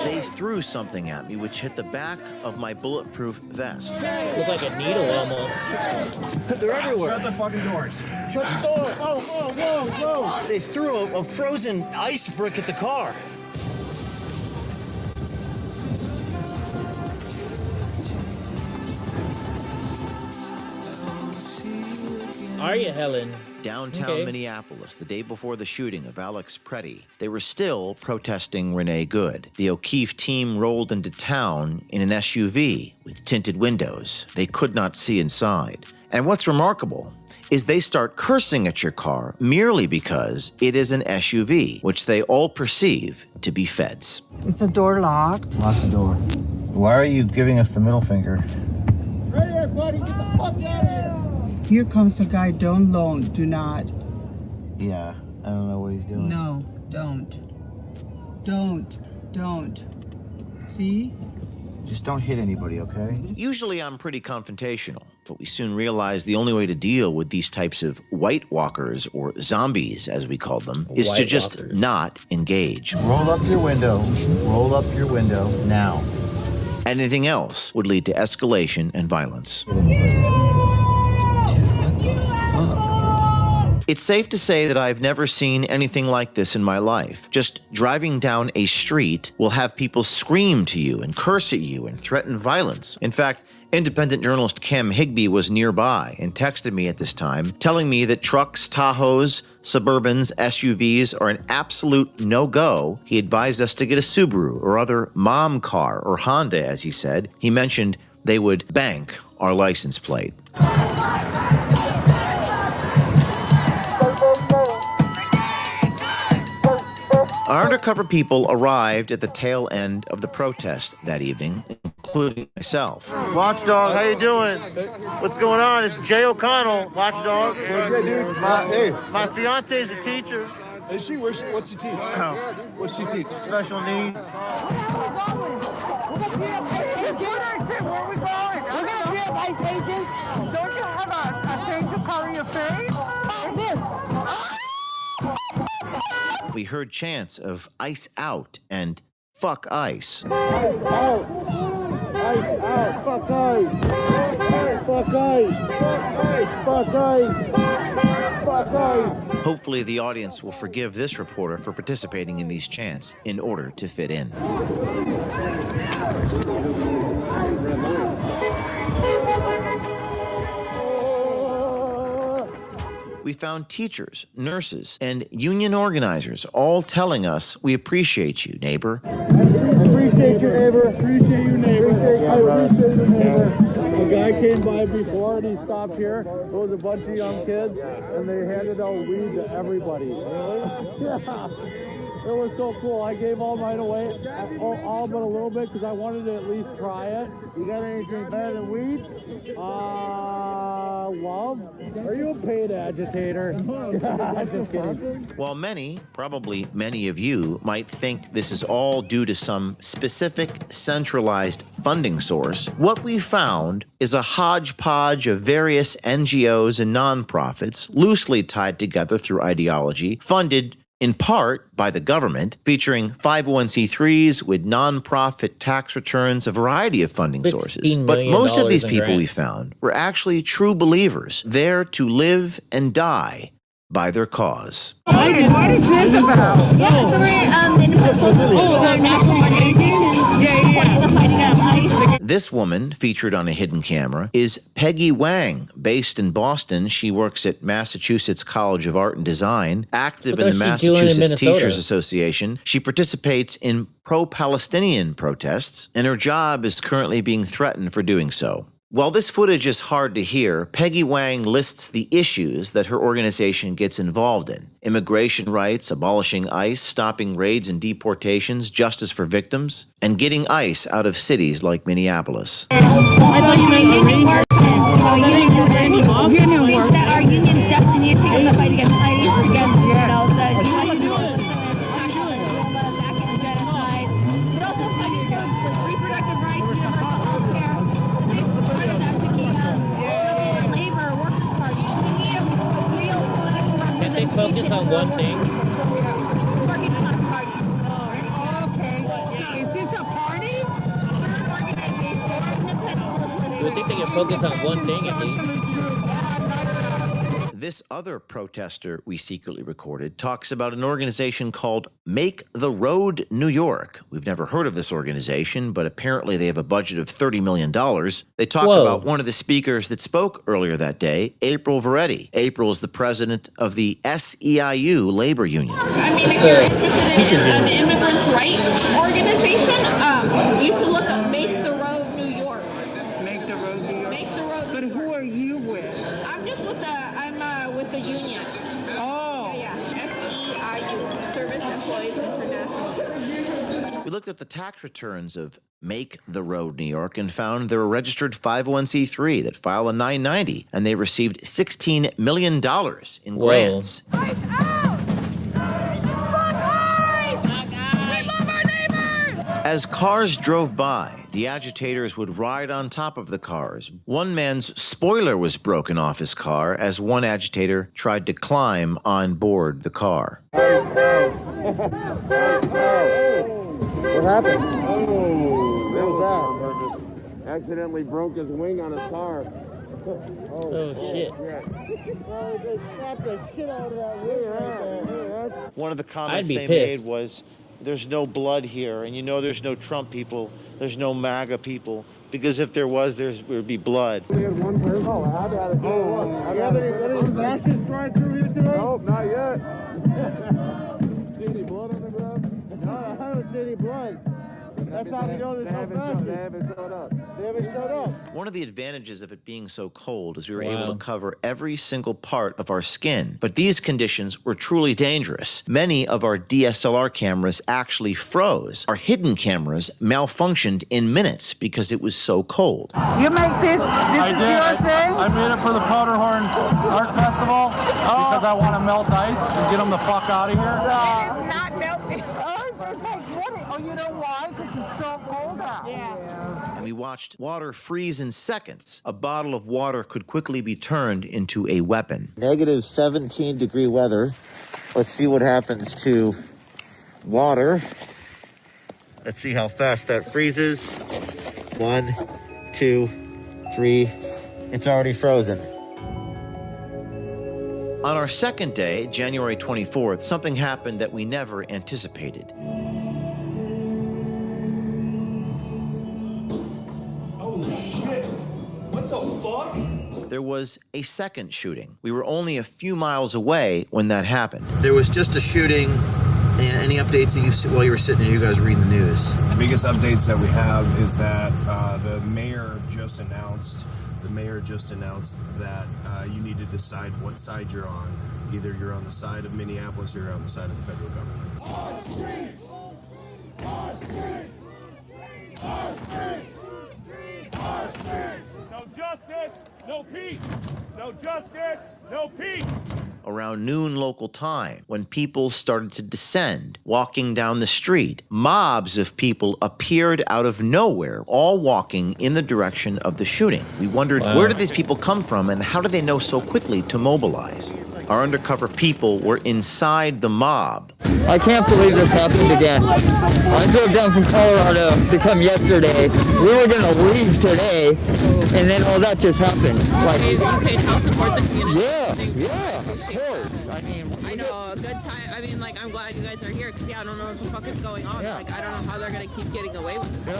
They threw something at me which hit the back of my bulletproof vest. Look like a needle almost. They're everywhere. Shut the fucking doors. Shut the door. Whoa. They threw a frozen ice brick at the car. Are you, Helen? Downtown Minneapolis, the day before the shooting of Alex Preddy, they were still protesting Renee Good. The O'Keefe team rolled into town in an SUV with tinted windows. They could not see inside. And what's remarkable is they start cursing at your car merely because it is an SUV, which they all perceive to be feds. Is the door locked? Lock the door. Why are you giving us the middle finger? Right here, buddy. Get the fuck out of here. Here comes the guy. Don't loan. Do not. Yeah, I don't know what he's doing. No, don't. Don't. See? Just don't hit anybody, okay? Usually I'm pretty confrontational, but we soon realized the only way to deal with these types of White Walkers, or zombies as we call them, is to just not engage. Roll up your window. Roll up your window now. Anything else would lead to escalation and violence. It's safe to say that I've never seen anything like this in my life. Just driving down a street will have people scream to you and curse at you and threaten violence. In fact, independent journalist Cam Higbee was nearby and texted me at this time, telling me that trucks, Tahoes, Suburbans, SUVs are an absolute no-go. He advised us to get a Subaru or other mom car, or Honda, as he said. He mentioned they would bank our license plate. Our undercover people arrived at the tail end of the protest that evening, including myself. Watchdog, how you doing? What's going on? It's Jay O'Connell, Watchdog. My fiance is a teacher. Is she? What's she teach? What's she teach? Special needs. Where are we going? We're gonna be at ICE agents. Don't you have a thing to cover your face? Like this. We heard chants of ICE out and fuck ICE. ICE out. ICE out. Fuck ICE. Fuck ICE. Fuck ICE. Fuck ICE. Hopefully the audience will forgive this reporter for participating in these chants in order to fit in. We found teachers, nurses, and union organizers all telling us, "We appreciate you, neighbor." Appreciate you, neighbor. Appreciate you, neighbor. I appreciate you, neighbor. A guy came by before and he stopped here. There was a bunch of young kids and they handed out weed to everybody. Really? Yeah. It was so cool. I gave all mine away, all but a little bit, because I wanted to at least try it. You got anything better than weed? Love? Are you a paid agitator? Just kidding. While many, probably many of you, might think this is all due to some specific centralized funding source, what we found is a hodgepodge of various NGOs and nonprofits loosely tied together through ideology, funded in part by the government, featuring 501c3s with nonprofit tax returns, a variety of funding sources. But most of these people we found were actually true believers, there to live and die by their cause. What is this about? Yeah, so we're in the social national organizations supporting the fight against ICE. This woman, featured on a hidden camera, is Peggy Wang. Based in Boston, she works at Massachusetts College of Art and Design, active in the Massachusetts Teachers Association. She participates in pro-Palestinian protests, and her job is currently being threatened for doing so. While this footage is hard to hear, Peggy Wang lists the issues that her organization gets involved in: immigration rights, abolishing ICE, stopping raids and deportations, justice for victims, and getting ICE out of cities like Minneapolis. Our unions definitely need to take up the fight against ICE, against the genocide, but also fighting for reproductive rights, universal health care. Can they focus on one thing? Okay. Is this a party? Do you think they can focus on one thing at least? This other protester we secretly recorded talks about an organization called Make the Road New York. We've never heard of this organization, but apparently they have a budget of $30 million. They talk about one of the speakers that spoke earlier that day, April Veretti. April is the president of the SEIU labor union. I mean, if you're interested in an immigrant rights organization, you should look up Make the Road New York. Make the road New York. Make the Road. But who are you with? I'm just with the union. Oh. Yeah. SEIU, Service Employees International. We looked at the tax returns of Make the Road New York and found they're a registered 501c3 that file a 990, and they received $16 million in grants. As cars drove by, the agitators would ride on top of the cars. One man's spoiler was broken off his car as one agitator tried to climb on board the car. What happened? What was that? Accidentally broke his wing on his car. Oh shit. They slapped the shit out of that wing. One of the comments they made was, "There's no blood here, and you know there's no Trump people, there's no MAGA people, because if there was, there would be blood." We had one person. Oh, I had to have it. You have any ashes tried through here today? Nope, not yet. See any blood on the ground? No, I haven't seen any blood. That's how we know there's no ashes. They haven't showed up. They haven't showed up. One of the advantages of it being so cold is we were able to cover every single part of our skin. But these conditions were truly dangerous. Many of our DSLR cameras actually froze. Our hidden cameras malfunctioned in minutes because it was so cold. You make this I is did. your thing? I made it for the Powderhorn Art Festival because I want to melt ice and get them the fuck out of here. It is not melting. Oh, you know why? Because it's so cold out. And we watched water freeze in seconds. A bottle of water could quickly be turned into a weapon. Negative 17-degree weather. Let's see what happens to water. Let's see how fast that freezes. 1, 2, 3. It's already frozen. On our second day, January 24th, something happened that we never anticipated. there was a second shooting. We were only a few miles away when that happened. There was just a shooting. Any updates that while you were sitting there, you guys reading the news? The biggest updates that we have is that the mayor just announced that you need to decide what side you're on. Either you're on the side of Minneapolis or you're on the side of the federal government. Our streets! Our streets! Our streets! Our streets! No justice, no peace! No justice, no peace! Around noon local time, when people started to descend, walking down the street, mobs of people appeared out of nowhere, all walking in the direction of the shooting. We wondered, where did these people come from and how did they know so quickly to mobilize? Our undercover people were inside the mob. I can't believe this happened again. I drove down from Colorado to come yesterday. We were gonna leave today, and then all that just happened. Like, you can help support the community. Yeah, of course. I mean, I know, a good time. I mean, like, I'm glad you guys are here because, I don't know what the fuck is going on. Like, I don't know how they're gonna keep getting away with this.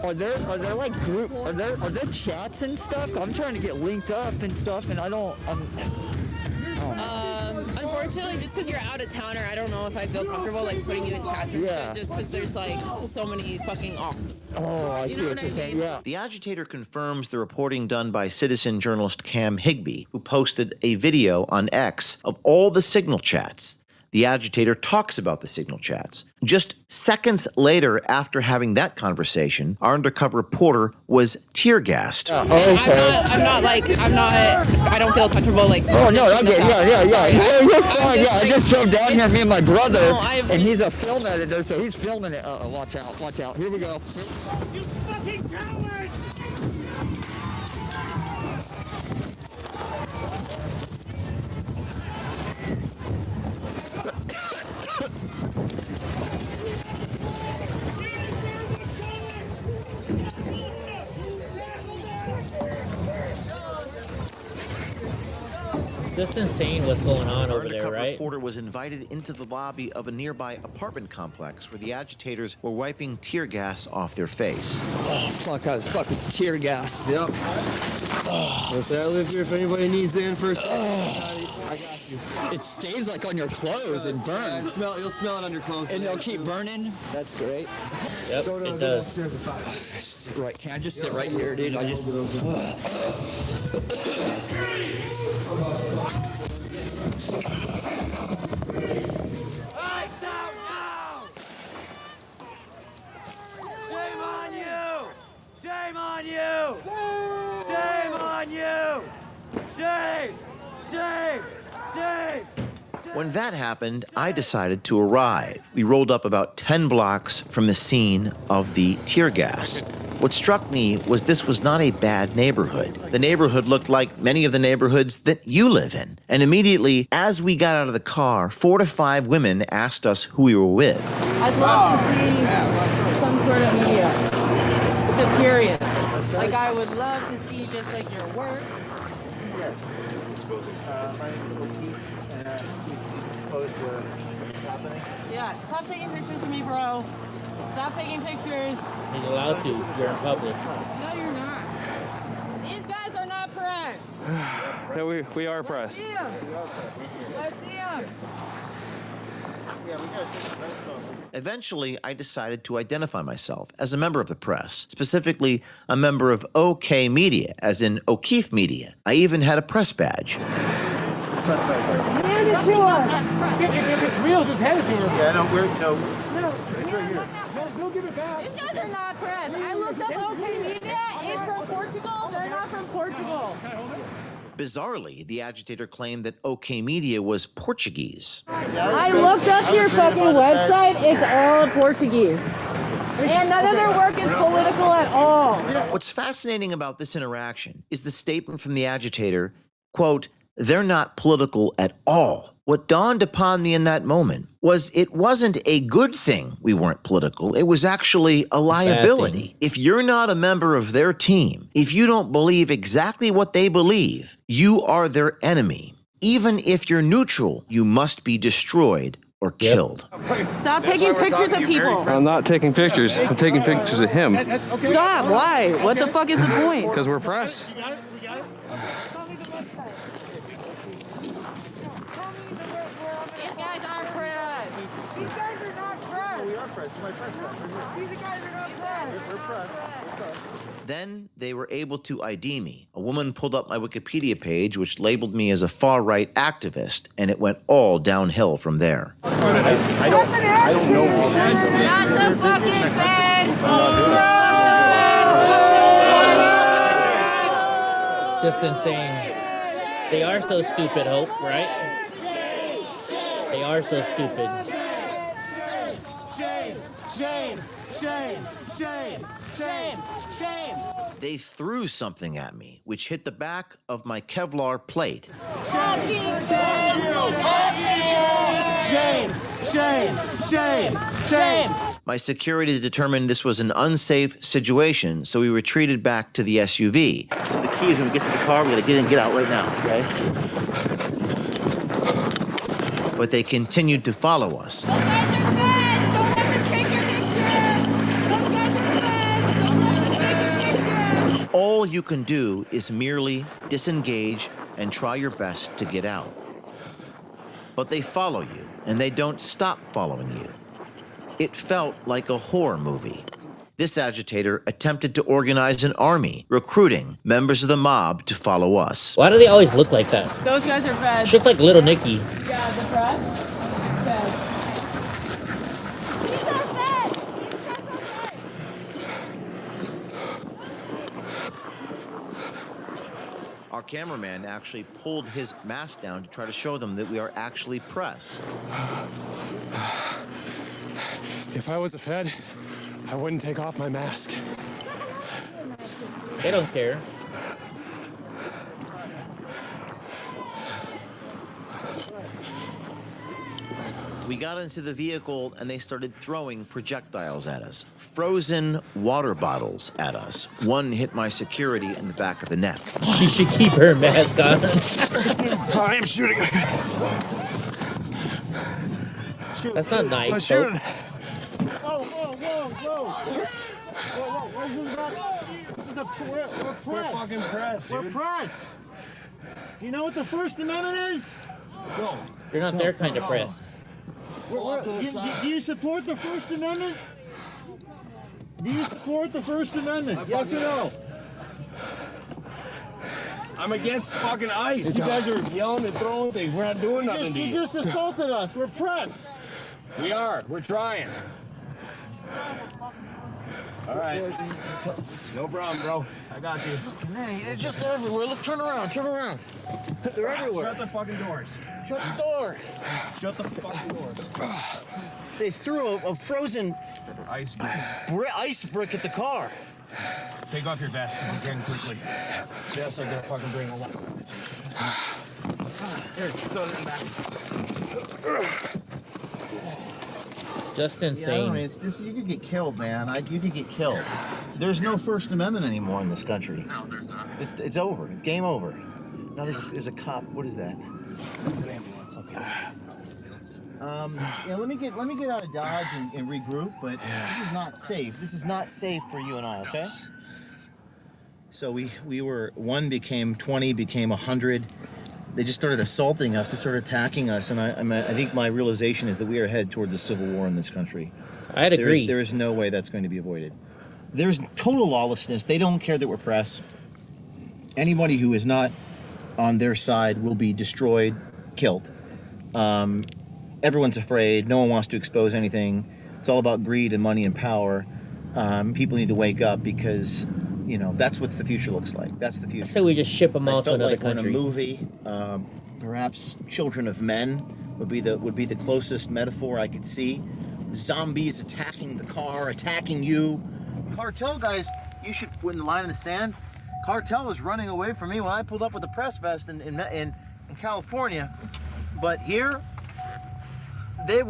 Are there like group? Are there chats and stuff? I'm trying to get linked up and stuff, and I don't. Unfortunately, just because you're out of towner, I don't know if I feel comfortable like putting you in chats and shit, just because there's like so many fucking ops. Oh, I see what you're saying. Yeah. The agitator confirms the reporting done by citizen journalist Cam Higbee, who posted a video on X of all the signal chats. The agitator talks about the signal chats. Just seconds later, after having that conversation, our undercover reporter was tear gassed. I don't feel comfortable like. Oh no, okay, yeah. You're fine. I just drove down here, me and my brother, and he's a film editor, so he's filming it. Watch out. Here we go. You fucking cowards! Just insane what's going on over there, right? Our reporter was invited into the lobby of a nearby apartment complex where the agitators were wiping tear gas off their face. Oh, fuck, I was fucking tear gassed. Yep. Listen, I live here if anybody needs in first. I got you. It stays like on your clothes and burns. Yeah, you'll smell it on your clothes. And they'll keep burning? That's great. Yep, it does. Right, can I just sit right here, dude? I just... Ice out now! Shame on you! Shame on you! Shame on you! Shame! Shame! Shame! When that happened, I decided to arrive. We rolled up about 10 blocks from the scene of the tear gas. What struck me was this was not a bad neighborhood. The neighborhood looked like many of the neighborhoods that you live in. And immediately, as we got out of the car, 4 to 5 women asked us who we were with. I'd love to see some sort of media. Just curious. Like, I would love to see just like your work. Exposed to what's happening. Yeah, stop taking pictures of me, bro. Stop taking pictures. He's allowed to. You're in public. No, you're not. These guys are not press. Yeah, we are press. Let's see them. Let's see them. Eventually, I decided to identify myself as a member of the press, specifically a member of OK Media, as in O'Keefe Media. I even had a press badge. Hand it to us! If it's real, just hand it to her. Yeah, no, It's right here. No, give it back. These guys are not press. I looked up OK Media. It's from Portugal. They're not from Portugal. Bizarrely, the agitator claimed that OK Media was Portuguese. I looked up your fucking website. It's all Portuguese. And none of their work is political at all. What's fascinating about this interaction is the statement from the agitator, quote, "They're not political at all." What dawned upon me in that moment was it wasn't a good thing we weren't political. It was actually a liability. If you're not a member of their team, if you don't believe exactly what they believe, you are their enemy. Even if you're neutral, you must be destroyed or killed. Stop taking pictures of people. I'm not taking pictures. I'm taking pictures of him. Stop. Why? What the fuck is the point? Because we're press. Then they were able to ID me. A woman pulled up my Wikipedia page, which labeled me as a far-right activist, and it went all downhill from there. I don't know. Not the fucking bed. Just insane. They are so stupid, Hope, right? They are so stupid. Shame, shame, shame, shame, shame, shame. They threw something at me, which hit the back of my Kevlar plate. Shame, shame, shame, shame. My security determined this was an unsafe situation, so we retreated back to the SUV. So the key is when we get to the car, we're gonna get in and get out right now, okay? But they continued to follow us. All you can do is merely disengage and try your best to get out. But they follow you, and they don't stop following you. It felt like a horror movie. This agitator attempted to organize an army, recruiting members of the mob to follow us. Why do they always look like that? Those guys are fed. Just like Little Nicky. Yeah, the press. Fed. Our cameraman actually pulled his mask down to try to show them that we are actually press. If I was a Fed, I wouldn't take off my mask. They don't care. We got into the vehicle and they started throwing projectiles at us. Frozen water bottles at us. One hit my security in the back of the neck. She should keep her mask on. I am shooting. That's not nice. I'm shooting. Whoa, whoa, whoa, whoa. Whoa, what is this about? We're press. We're fucking press, We're dude. press. Do you know what the First Amendment is? Go. You're not their kind of press. Do you support the First Amendment? Do you support the First Amendment? Yes or no? I'm against fucking ICE. You guys are yelling and throwing things. We're not doing nothing to You you. just assaulted us. We're press. We are. We're trying. All right. No problem, bro. I got you. Hey, they're just everywhere. Look, turn around. Turn around. They're everywhere. Shut the fucking doors. Shut the door. Shut the fucking doors. They threw a frozen Ice. ice brick at the car. Take off your vest again quickly. Yes, I'm gonna fucking bring a lot. Here, throw it in the back. Just insane. Yeah, you could get killed, man. You could get killed. There's no First Amendment anymore in this country. No, there's not. It's over. Game over. Now there's a cop. What is that? It's an ambulance. Okay. Yeah, let me get out of Dodge and regroup, but this is not safe. This is not safe for you and I, okay? So we were, 1 became 20, became 100. They just started assaulting us. They started attacking us, and I think my realization is that we are headed towards a civil war in this country. I'd agree. There is no way that's going to be avoided. There's total lawlessness. They don't care that we're press. Anybody who is not on their side will be destroyed, killed. Everyone's afraid. No one wants to expose anything. It's all about greed and money and power. People need to wake up because, that's what the future looks like. That's the future. So we just ship them all to another We're in country. a movie. Perhaps Children of Men would be the closest metaphor I could see. Zombies attacking the car, attacking you. Cartel guys, you should put in the line in the sand. Cartel was running away from me when I pulled up with the press vest in California, but here they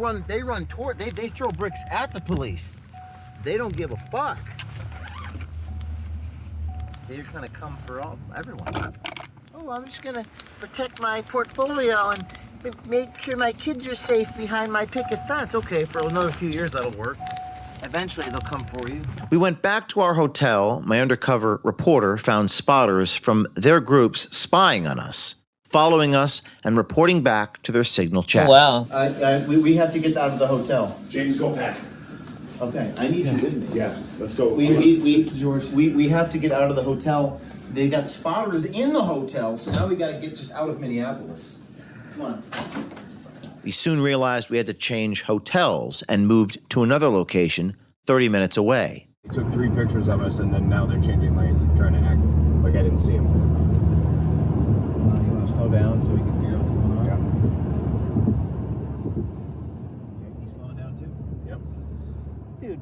throw bricks at the police. They don't give a fuck. They're gonna come for everyone. Oh, I'm just gonna protect my portfolio and make sure my kids are safe behind my picket fence. Okay, for another few years that'll work. Eventually they'll come for you. We went back to our hotel. My undercover reporter found spotters from their groups spying on us, following us, and reporting back to their signal chats. Wow. We have to get out of the hotel. James, go back. Okay, I need you with me. Yeah, let's go. This is yours. We have to get out of the hotel. They got spotters in the hotel, so now we got to get just out of Minneapolis. Come on. We soon realized we had to change hotels and moved to another location 30 minutes away. They took 3 pictures of us, and then now they're changing lanes and trying to act like I didn't see them. You want to slow down so we can figure out what's going on? Yeah. Okay, he's slowing down too? Yep. Dude,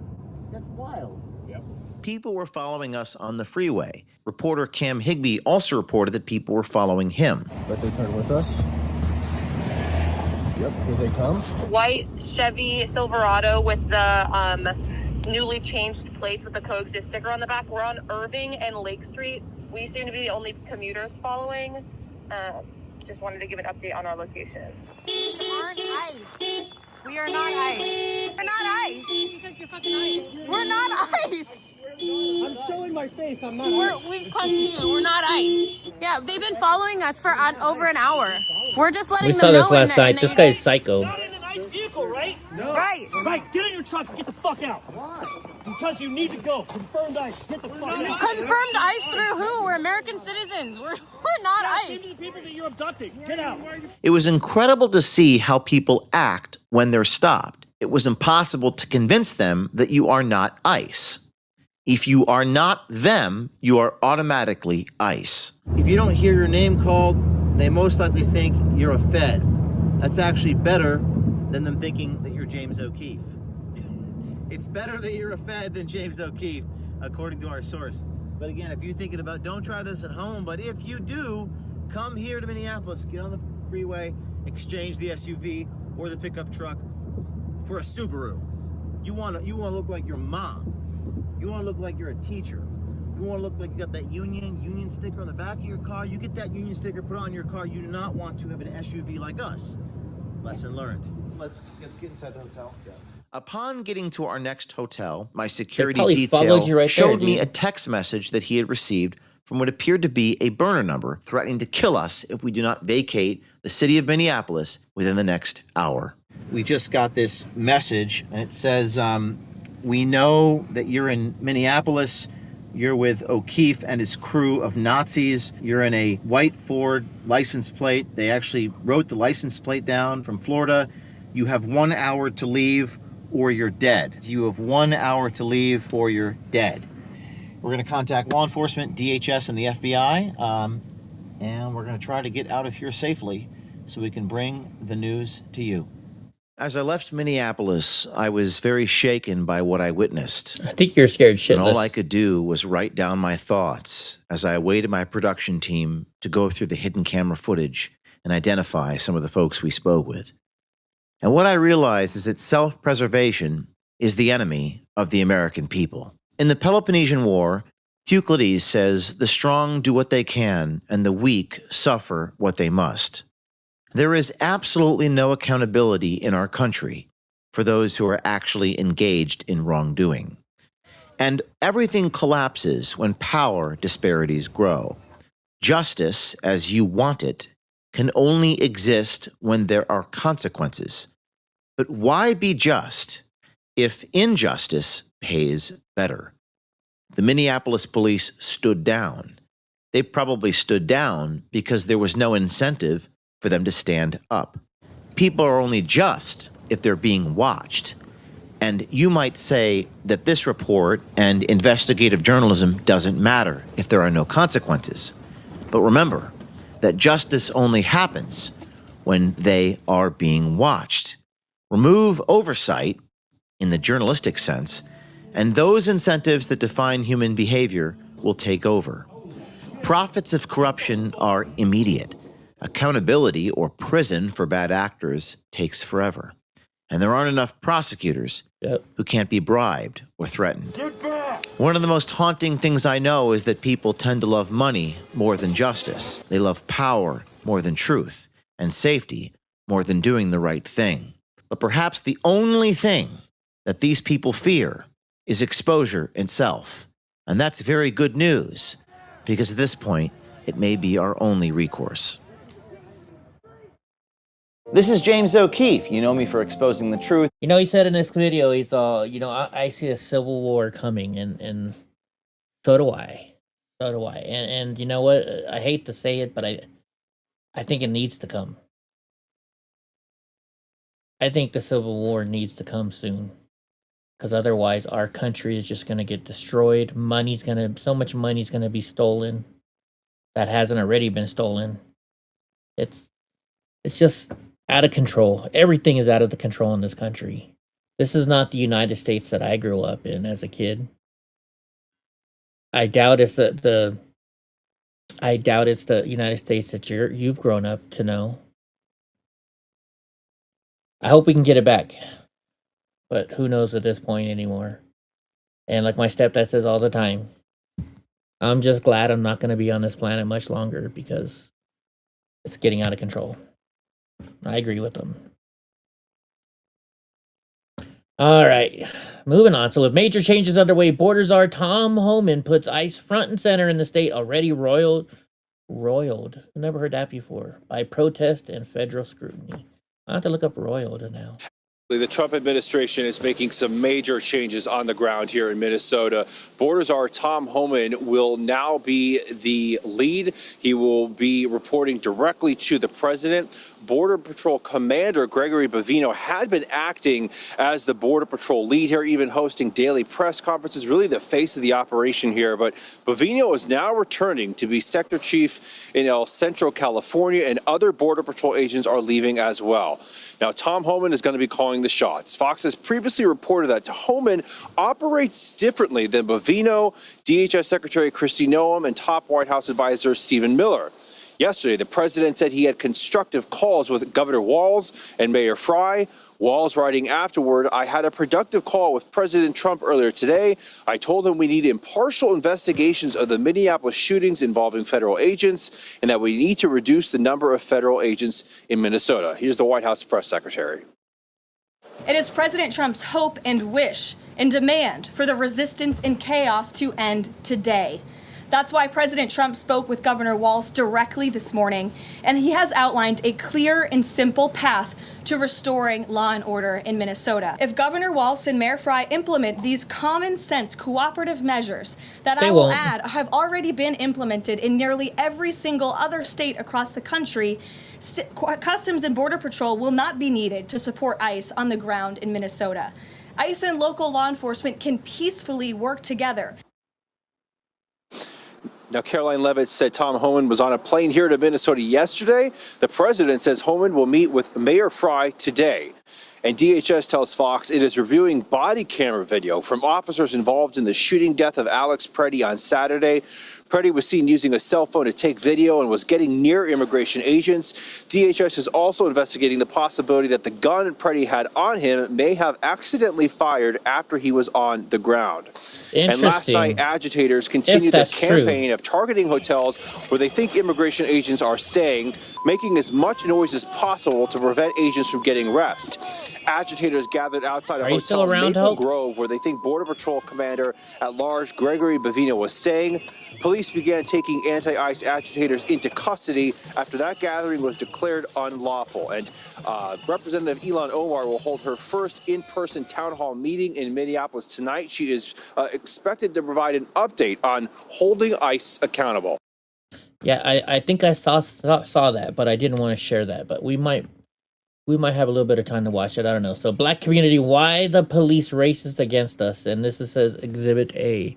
that's wild. Yep. People were following us on the freeway. Reporter Cam Higbee also reported that people were following him. But they turned with us. Yep, here they come. White Chevy Silverado with the newly changed plates with the coexist sticker on the back. We're on Irving and Lake Street. We seem to be the only commuters following. Just wanted to give an update on our location. We aren't ICE. We are not ICE. We're not ICE. Because you're fucking ICE. We're not ICE. I'm showing my face. I'm not ICE. We've come to you. We're not ICE. Yeah, they've been following us for over an hour. We're just letting We them saw know. this last night. This guy's psycho. Not in a nice vehicle, right? No. Right. Right. Get in your truck and get the fuck out. Why? Because you need to go. Confirmed ICE. Get the fuck out. Confirmed ICE through who? We're American citizens. We're not Same ICE. to the people that you're abducting. Get out. It was incredible to see how people act when they're stopped. It was impossible to convince them that you are not ICE. If you are not them, you are automatically ICE. If you don't hear your name called, they most likely think you're a Fed. That's actually better than them thinking that you're James O'Keefe. It's better that you're a Fed than James O'Keefe, according to our source. But again, if you're thinking about, don't try this at home, but if you do, come here to Minneapolis, get on the freeway, exchange the SUV or the pickup truck for a Subaru. You want to look like your mom. You want to look like you're a teacher. You want to look like you got that union sticker on the back of your car. You get that union sticker put on your car. You do not want to have an SUV like us. Lesson learned. Let's get inside the hotel. Yeah. Upon getting to our next hotel, my security detail showed me a text message that he had received from what appeared to be a burner number threatening to kill us if we do not vacate the city of Minneapolis within the next hour. We just got this message, and it says, we know that you're in Minneapolis. You're with O'Keefe and his crew of Nazis. You're in a white Ford license plate. They actually wrote the license plate down from Florida. You have 1 hour to leave or you're dead. You have 1 hour to leave or you're dead. We're going to contact law enforcement, DHS, and the FBI, and we're going to try to get out of here safely so we can bring the news to you. As I left Minneapolis, I was very shaken by what I witnessed. I think you're scared shitless. And all I could do was write down my thoughts as I awaited my production team to go through the hidden camera footage and identify some of the folks we spoke with. And what I realized is that self-preservation is the enemy of the American people. In the Peloponnesian War, Thucydides says, "The strong do what they can, and the weak suffer what they must." There is absolutely no accountability in our country for those who are actually engaged in wrongdoing. And everything collapses when power disparities grow. Justice, as you want it, can only exist when there are consequences. But why be just if injustice pays better? The Minneapolis police stood down. They probably stood down because there was no incentive for them to stand up. People are only just if they're being watched. And you might say that this report and investigative journalism doesn't matter if there are no consequences. But remember that justice only happens when they are being watched. Remove oversight, in the journalistic sense, and those incentives that define human behavior will take over. Profits of corruption are immediate. Accountability or prison for bad actors takes forever. And there aren't enough prosecutors who can't be bribed or threatened. One of the most haunting things I know is that people tend to love money more than justice. They love power more than truth, and safety more than doing the right thing. But perhaps the only thing that these people fear is exposure itself. And that's very good news, because at this point, it may be our only recourse. This is James O'Keefe. You know me for exposing the truth. You know, he said in this video, he's all, you know, I see a civil war coming, and so do I. So do I. And you know what? I hate to say it, but I think it needs to come. I think the civil war needs to come soon. Because otherwise, our country is just going to get destroyed. So much money's going to be stolen that hasn't already been stolen. It's just out of control. Everything is out of the control in this country. This is not the United States that I grew up in as a kid. I doubt it's the United States that you've grown up to know. I hope we can get it back. But who knows at this point anymore. And like my stepdad says all the time, I'm just glad I'm not going to be on this planet much longer because it's getting out of control. I agree with them. All right, moving on. So with major changes underway, border czar Tom Homan puts ICE front and center in the state already roiled. I've never heard that before. By protest and federal scrutiny. I have to look up roiled now. The Trump administration is making some major changes on the ground here in Minnesota. Border czar Tom Homan will now be the lead. He will be reporting directly to the president. Border Patrol Commander Gregory Bavino had been acting as the Border Patrol lead here, even hosting daily press conferences, really the face of the operation here. But Bavino is now returning to be Sector Chief in El Centro, California, and other Border Patrol agents are leaving as well. Now, Tom Homan is going to be calling the shots. Fox has previously reported that Homan operates differently than Bavino, DHS Secretary Kristi Noem, and top White House advisor Stephen Miller. Yesterday, the president said he had constructive calls with Governor Walz and Mayor Fry. Walz writing afterward, I had a productive call with President Trump earlier today. I told him we need impartial investigations of the Minneapolis shootings involving federal agents and that we need to reduce the number of federal agents in Minnesota. Here's the White House press secretary. It is President Trump's hope and wish and demand for the resistance and chaos to end today. That's why President Trump spoke with Governor Walz directly this morning, and he has outlined a clear and simple path to restoring law and order in Minnesota. If Governor Walz and Mayor Fry implement these common sense cooperative measures that I will add have already been implemented in nearly every single other state across the country, Customs and Border Patrol will not be needed to support ICE on the ground in Minnesota. ICE and local law enforcement can peacefully work together. Now, Caroline Levitt said Tom Homan was on a plane here to Minnesota yesterday. The president says Homan will meet with Mayor Fry today. And DHS tells Fox it is reviewing body camera video from officers involved in the shooting death of Alex Preddy on Saturday. Preddy was seen using a cell phone to take video and was getting near immigration agents. DHS is also investigating the possibility that the gun Preddy had on him may have accidentally fired after he was on the ground. And last night, agitators continued their campaign of targeting hotels where they think immigration agents are staying, making as much noise as possible to prevent agents from getting rest. Agitators gathered outside a hotel in Maple Grove where they think Border Patrol Commander at Large Gregory Bavino was staying. Police began taking anti-ICE agitators into custody after that gathering was declared unlawful. And Representative Ilhan Omar will hold her first in-person town hall meeting in Minneapolis tonight. She is expected to provide an update on holding ICE accountable. Yeah, I think I saw that, but I didn't want to share that. But we might have a little bit of time to watch it. I don't know. So, Black community, why the police racist against us? And this says Exhibit A.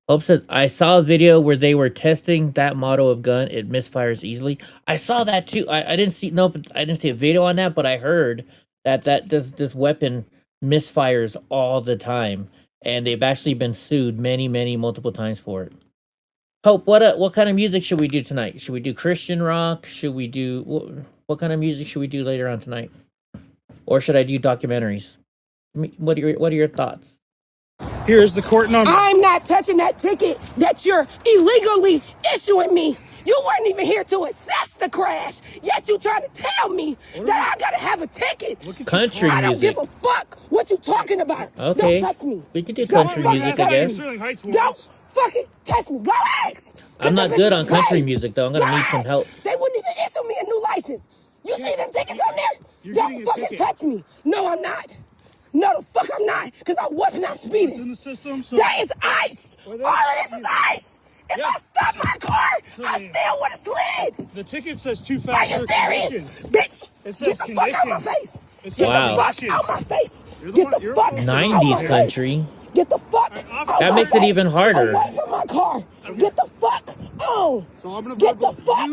Hope says, I saw a video where they were testing that model of gun. It misfires easily. I saw that too. I didn't see a video on that, but I heard that this weapon misfires all the time, and they've actually been sued multiple times for it. Hope, what kind of music should we do tonight? Should we do Christian rock? Should we do what kind of music should we do later on tonight? Or should I do documentaries? What are your thoughts? Here's the court number. I'm not touching that ticket that you're illegally issuing me. You weren't even here to assess the crash, yet you try to tell me that I gotta have a ticket. Country I don't music. give a fuck what you talking about. Okay. Don't touch me. We can do country music, I guess. Don't fucking touch me. Go ask. I'm not good on country music, though. I'm gonna need some help. They wouldn't even issue me a new license. You see them tickets on there? You're Don't getting a fucking ticket. touch me. No, I'm not. No, the fuck I'm not. Because I was not speeding. It's in the system, so That is ice. All of this is ice. If I stopped my car, I still would have slid. the ticket says too Are fast you for serious? conditions. Bitch, It says get the fuck out my conditions. face. It Get says Wow. the fuck out my face. Get the fuck out my 90s face. country. Get the fuck out That my makes it face. even harder. Away from my car. Get the fuck on. So I'm gonna Get the fuck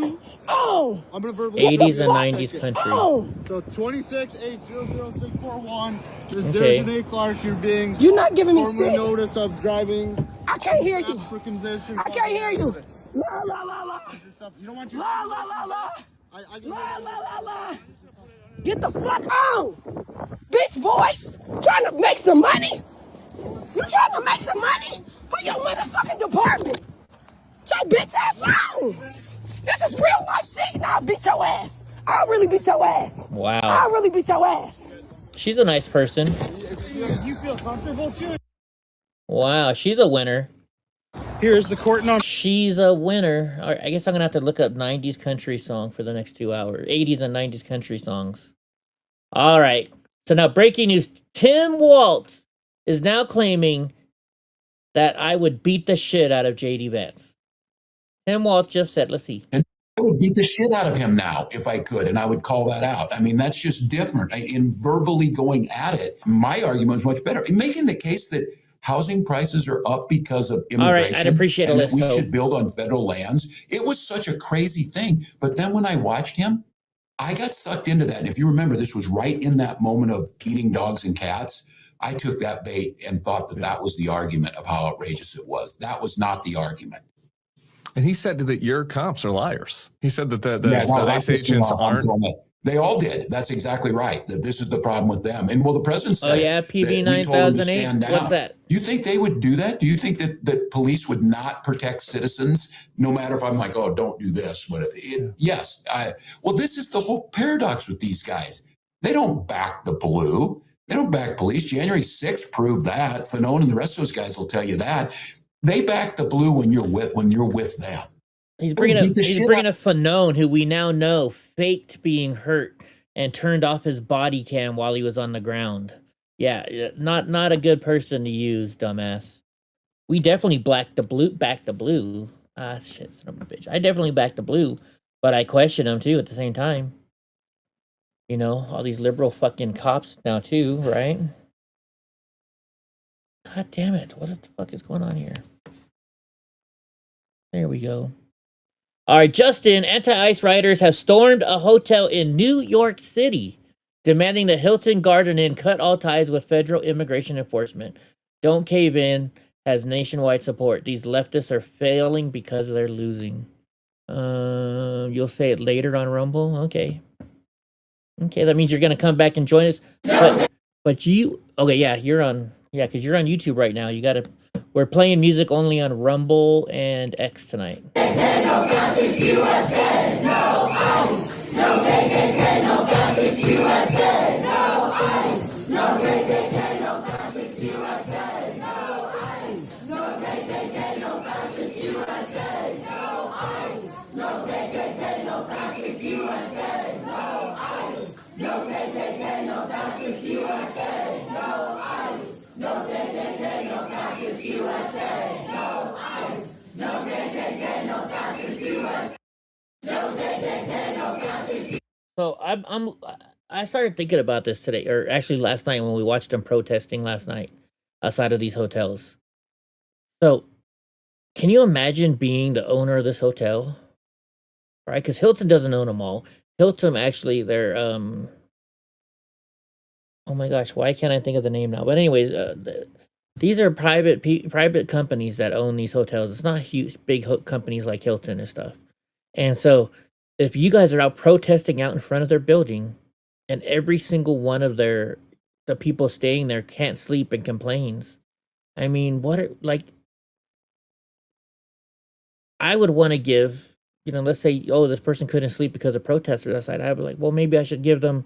on. I'm gonna verbally 80s and 90s country. So 26800641 is Okay. Dejanay Clark. You're being You're not giving me formally shit. notice of driving. I can't hear you. For condition. I can't hear you. La la la la. You don't want your La la la la. I La la la la. Get the fuck on. Bitch voice. Trying to make some money. You trying to make some money for your motherfucking department. Your bitch ass on. This is real life shit and I'll beat your ass. I'll really beat your ass. Wow. I'll really beat your ass. She's a nice person. You feel comfortable too? Wow, she's a winner. Here's the court number. She's a winner. All right, I guess I'm gonna have to look up 90s country song for the next 2 hours. 80s and 90s country songs. All right. So now breaking news. Tim Waltz is now claiming that I would beat the shit out of JD Vance. Tim Waltz just said, let's see. And I would beat the shit out of him now if I could, and I would call that out. I mean, that's just different. In verbally going at it, my argument is much better. In making the case that housing prices are up because of immigration. All right, I'd appreciate and a that we list, should build on federal lands. It was such a crazy thing. But then when I watched him, I got sucked into that. And if you remember, this was right in that moment of eating dogs and cats. I took that bait and thought that that was the argument of how outrageous it was. That was not the argument. And he said that your cops are liars. He said that the Yeah, no, ICE that's just agents wrong. aren't. They all did. That's exactly right. That this is the problem with them. And well, the president said, Oh yeah, PB 9008. What's that? Do you think they would do that? Do you think that police would not protect citizens, no matter if I'm like, oh, don't do this? Yes. Well, this is the whole paradox with these guys. They don't back the blue. They don't back police. January 6th proved that. Fanone and the rest of those guys will tell you that. They back the blue when you're with them. He's bringing up Fanone, who we now know faked being hurt and turned off his body cam while he was on the ground. Yeah, not a good person to use, dumbass. We definitely back the blue. Ah, shit, son of a bitch. I definitely back the blue, but I question him too at the same time. You know, all these liberal fucking cops now too, right? God damn it! What the fuck is going on here? There we go. All right, Justin, anti-ICE rioters have stormed a hotel in New York City, demanding the Hilton Garden Inn cut all ties with federal immigration enforcement. Don't cave in has nationwide support. These leftists are failing because they're losing. You'll say it later on Rumble? Okay. Okay, that means you're going to come back and join us. But you... Okay, yeah, you're on... Yeah, because you're on YouTube right now. You got to... We're playing music only on Rumble and X tonight. No fascist USA, no ICE. No KKK, no fascist USA, no ICE. No KKK, no fascist USA, no ICE. No KKK, no fascist USA, no ICE. No KKK, no fascist USA, no ICE. No KKK, no fascist USA, no ICE. No KKK, no fascist USA, no ICE. No KKK, no fascist USA. No KKK, no fascist. So I started thinking about this today, or actually last night when we watched them protesting last night outside of these hotels. So, can you imagine being the owner of this hotel? Right? Because Hilton doesn't own them all. Hilton actually, they're oh my gosh, why can't I think of the name now? But anyways, these are private companies that own these hotels. It's not huge, big companies like Hilton and stuff. And so, if you guys are out protesting out in front of their building, and every single one of the people staying there can't sleep and complains, I mean, I would want to give, let's say, oh, this person couldn't sleep because of protesters outside. I'd be like, well, maybe I should give them,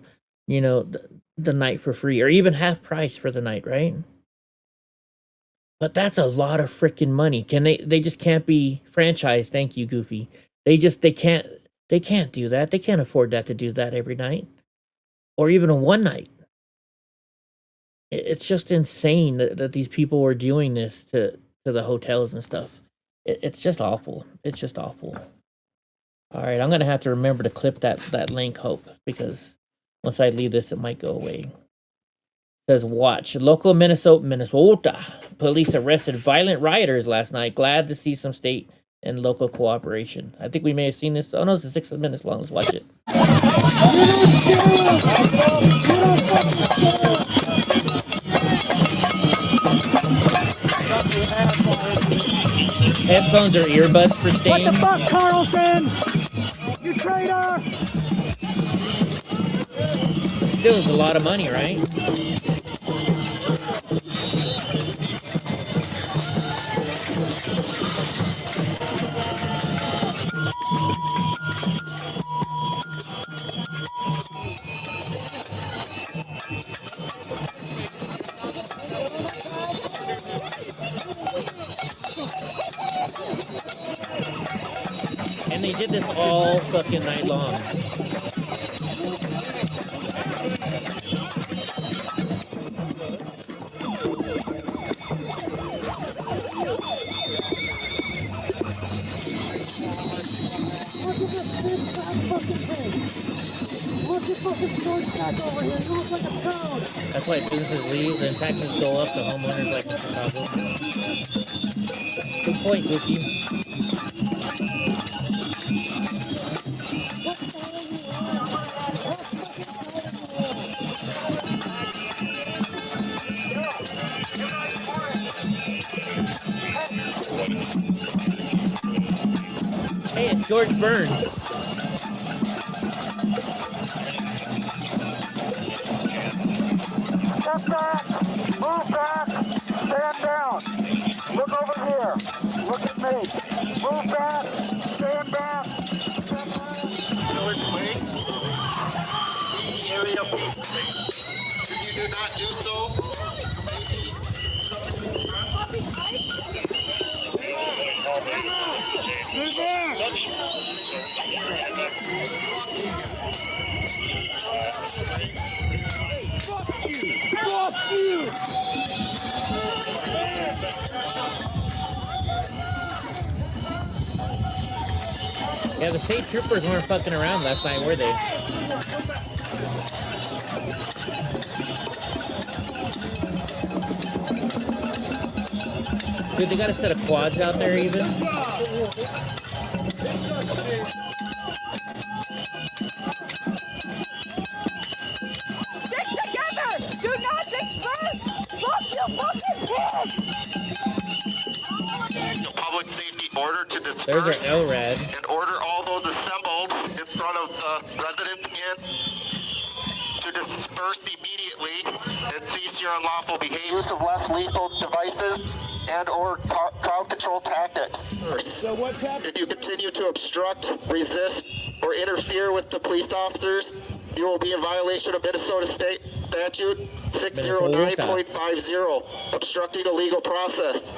the night for free, or even half price for the night, right? But that's a lot of freaking money. They just can't be franchised. Thank you, Goofy. They can't, They can't do that. They can't afford that to do that every night. Or even a one night. It's just insane that these people were doing this to the hotels and stuff. It's just awful. It's just awful. All right, I'm going to have to remember to clip that link, Hope, because once I leave this, it might go away. It says, watch. Local Minnesota police arrested violent rioters last night. Glad to see some state and local cooperation. I think we may have seen this. Oh, no, it's 6 minutes long. Let's watch it. Headphones or earbuds for staying? What the fuck, Carlson? You traitor! Still is a lot of money, right? And they did this all fucking night long. That's why businesses leave and taxes go up to homeowners like in Chicago. Good point, Gookie. Hey, it's George Burns. Step back! Move back! Stand down! Look over here! Look at me! Move back! Stand back! George, wait. Leave the area. If you do not do so, Move back! Fuck you! Fuck you! Yeah, the state troopers weren't fucking around last night, were they? Dude, they got a set of quads out there even. Stick together! Do not disperse! Fuck you fucking kids! public safety order to disperse. There's our LRAD. And order all those assembled in front of the residence inn to disperse immediately and cease your unlawful behavior. Use of less lethal devices and or crowd control tactics. So what's happening? If you continue to obstruct, resist, or interfere with the police officers, you will be in violation of Minnesota State Statute 609.50, obstructing a legal process.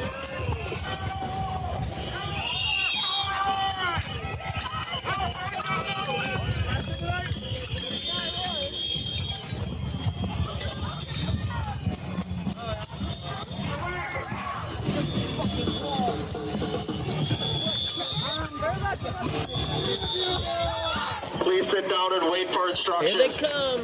Please sit down and wait for instructions. Here they come.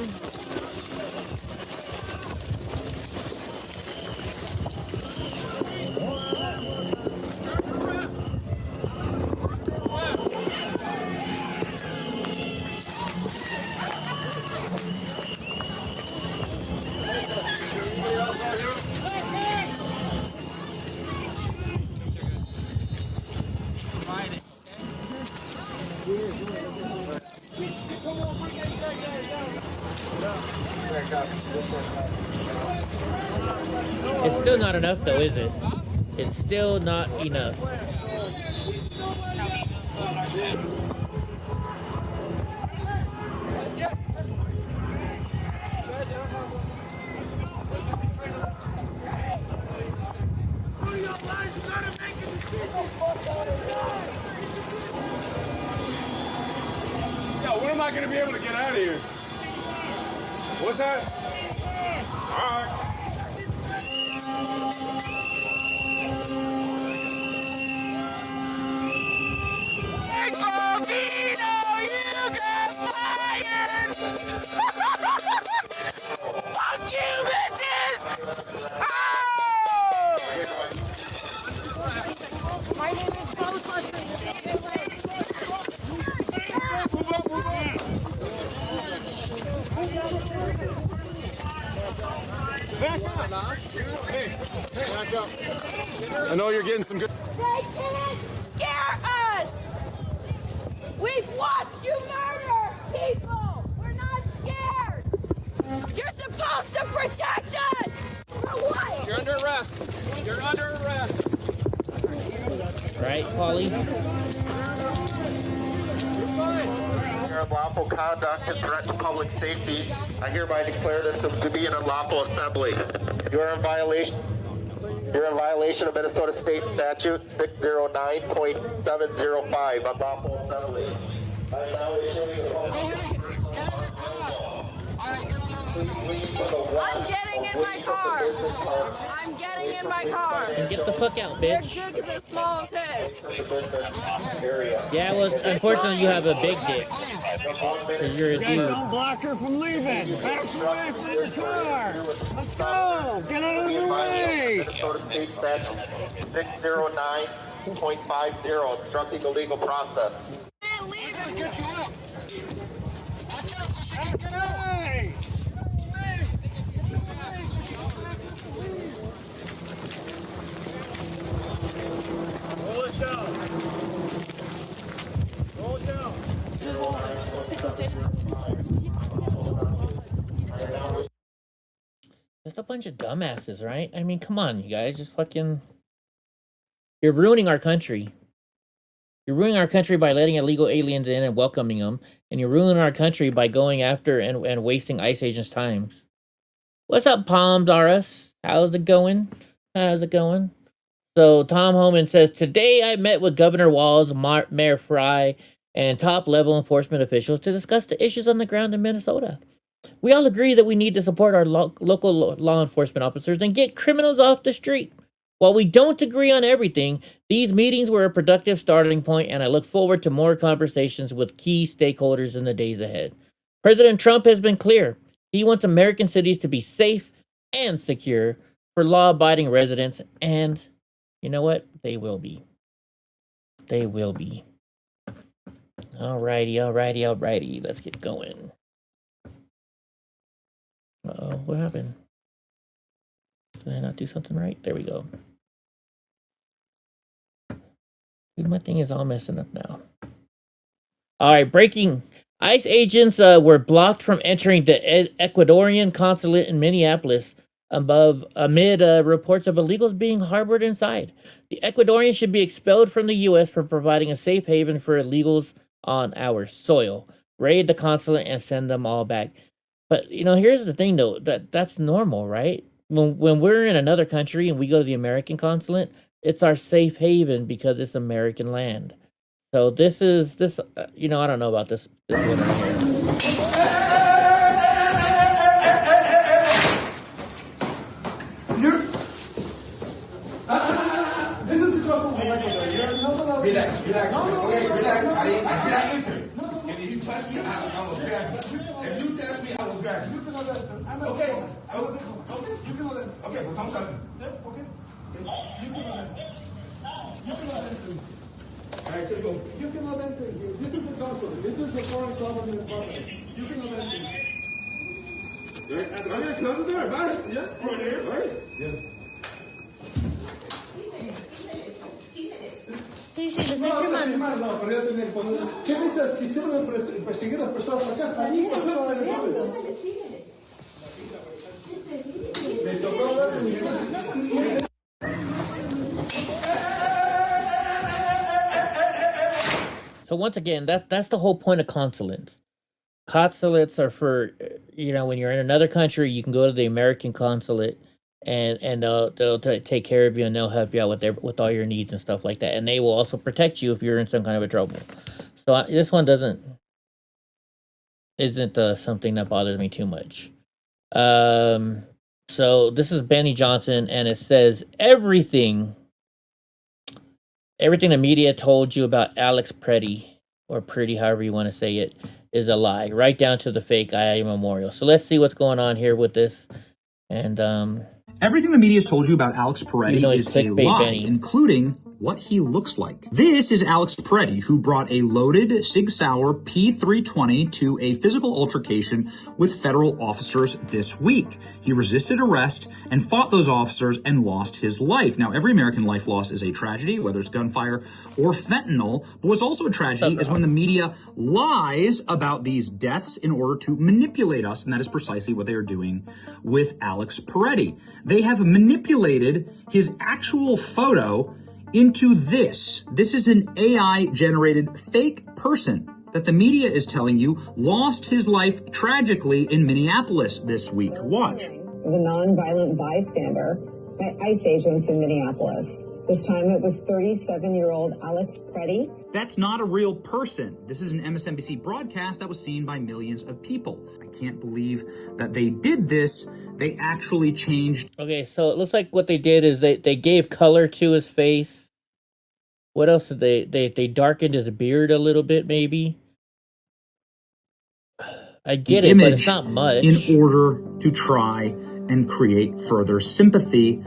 It's still not enough though, is it? It's still not enough. out. When am I going to be able to get out of here? What's that? All right. Fuck you, bitches! Oh! My name is Ghostbusters. Hey, watch out. I know you're getting some good. They didn't scare us! We've watched you murder people! We're not scared! You're supposed to protect us! For what? You're under arrest. You're under arrest. Right, Polly? Your unlawful conduct and threat to public safety, I hereby declare this to be an unlawful assembly. You're in violation of Minnesota State Statute 609.705, unlawful assembly. I am now issuing a I'm getting in my car! I'm getting in my car! And get the fuck out, Your bitch. dick is as small as his. Yeah, well, unfortunately, you have a big dick. Because you're a dude. Don't block her from leaving. Back away from the car. Let's go. Get out of the way. Minnesota State Statute 609.50, obstructing the legal process. Can't leave him. Get you up. Hey. Roll it down. Roll it down. Just a bunch of dumbasses, right? I mean, come on, you guys. Just fucking... You're ruining our country. You're ruining our country by letting illegal aliens in and welcoming them. And you're ruining our country by going after and wasting ICE agents' time. What's up, Palms R Us? How's it going? How's it going? So, Tom Homan says, today I met with Governor Walz, Mayor Fry, and top-level enforcement officials to discuss the issues on the ground in Minnesota. We all agree that we need to support our local law enforcement officers and get criminals off the street. While we don't agree on everything, these meetings were a productive starting point, and I look forward to more conversations with key stakeholders in the days ahead. President Trump has been clear. He wants American cities to be safe and secure for law-abiding residents, and you know what? They will be. They will be. Alrighty. Let's get going. Uh-oh, what happened? Did I not do something right? There we go. Dude, my thing is all messing up now. Alright, breaking. ICE agents were blocked from entering the Ecuadorian consulate in Minneapolis amid reports of illegals being harbored inside. The Ecuadorians should be expelled from the U.S. for providing a safe haven for illegals on our soil. Raid the consulate and send them all back. But, you know, here's the thing, though. That's normal, right? When we're in another country and we go to the American consulate, it's our safe haven because it's American land. So this, you know, I don't know about this one right here. This is the trouble. Relax. Okay, relax. If you touch me, I will grab you. If you touch me, I will grab you. Okay. Okay, but don't touch me. Okay. You cannot enter. All right, so go. You cannot enter. This is the consulate. This is the foreign government property. You cannot enter. Right? Close the door. Right? Yes. Right here. Right? Yes. Sí, le estoy firmando. No, pero ya tiene cuando... ¿Qué dices? Quisieron perseguir a las personas acá. Salí, pasaron de la Me tocó hablar con mi So once again, that's the whole point of consulates. Consulates are for, you know, when you're in another country, you can go to the American consulate and they'll take care of you and they'll help you out with all your needs and stuff like that. And they will also protect you if you're in some kind of a trouble. So this one doesn't isn't something that bothers me too much. So this is Benny Johnson, and it says everything the media told you about Alex Pretty, or Pretty, however you want to say it, is a lie, right down to the fake IA memorial. So let's see what's going on here with this. And everything the media has told you about Alex Peretti is a lie, Benny. including what he looks like. This is Alex Peretti, who brought a loaded Sig Sauer P320 to a physical altercation with federal officers this week. He resisted arrest and fought those officers and lost his life. Now, every American life loss is a tragedy, whether it's gunfire or fentanyl. But what's also a tragedy is when the media lies about these deaths in order to manipulate us, and that is precisely what they are doing with Alex Peretti. They have manipulated his actual photo into this. This is an AI-generated fake person that the media is telling you lost his life tragically in Minneapolis this week. Watch. The nonviolent bystander by ICE agents in Minneapolis. This time it was 37-year-old Alex Peretti. That's not a real person. This is an MSNBC broadcast that was seen by millions of people. I can't believe that they did this. They actually changed. Okay, so it looks like what they did is they gave color to his face. What else did they darkened his beard a little bit, maybe? I get it, but it's not much. In order to try and create further sympathy,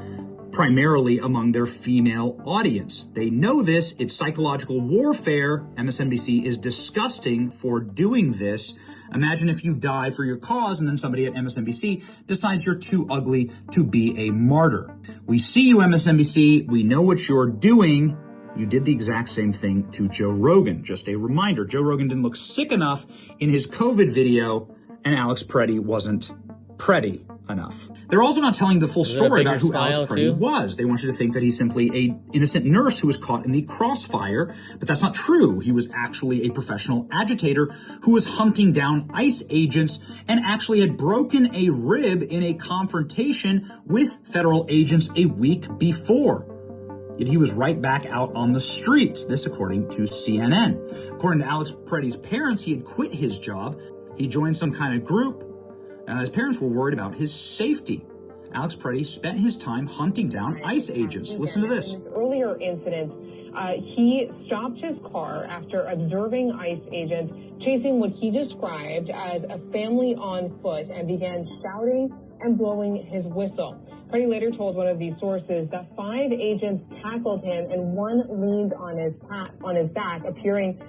primarily among their female audience. They know this. It's psychological warfare. MSNBC is disgusting for doing this. Imagine if you die for your cause and then somebody at MSNBC decides you're too ugly to be a martyr. We see you, MSNBC. We know what you're doing. You did the exact same thing to Joe Rogan. Just a reminder, Joe Rogan didn't look sick enough in his COVID video, and Alex Peretti wasn't pretty enough. They're also not telling the full story about who Alex Peretti was. They want you to think that he's simply an innocent nurse who was caught in the crossfire, but that's not true. He was actually a professional agitator who was hunting down ICE agents and actually had broken a rib in a confrontation with federal agents a week before. Yet he was right back out on the streets, this according to CNN. According to Alex Peretti's parents, he had quit his job. He joined some kind of group, and his parents were worried about his safety. Alex Peretti spent his time hunting down ICE agents. Listen to this. In his earlier incident, he stopped his car after observing ICE agents chasing what he described as a family on foot and began shouting and blowing his whistle. Peretti later told one of these sources that 5 agents tackled him and one leaned on his back, appearing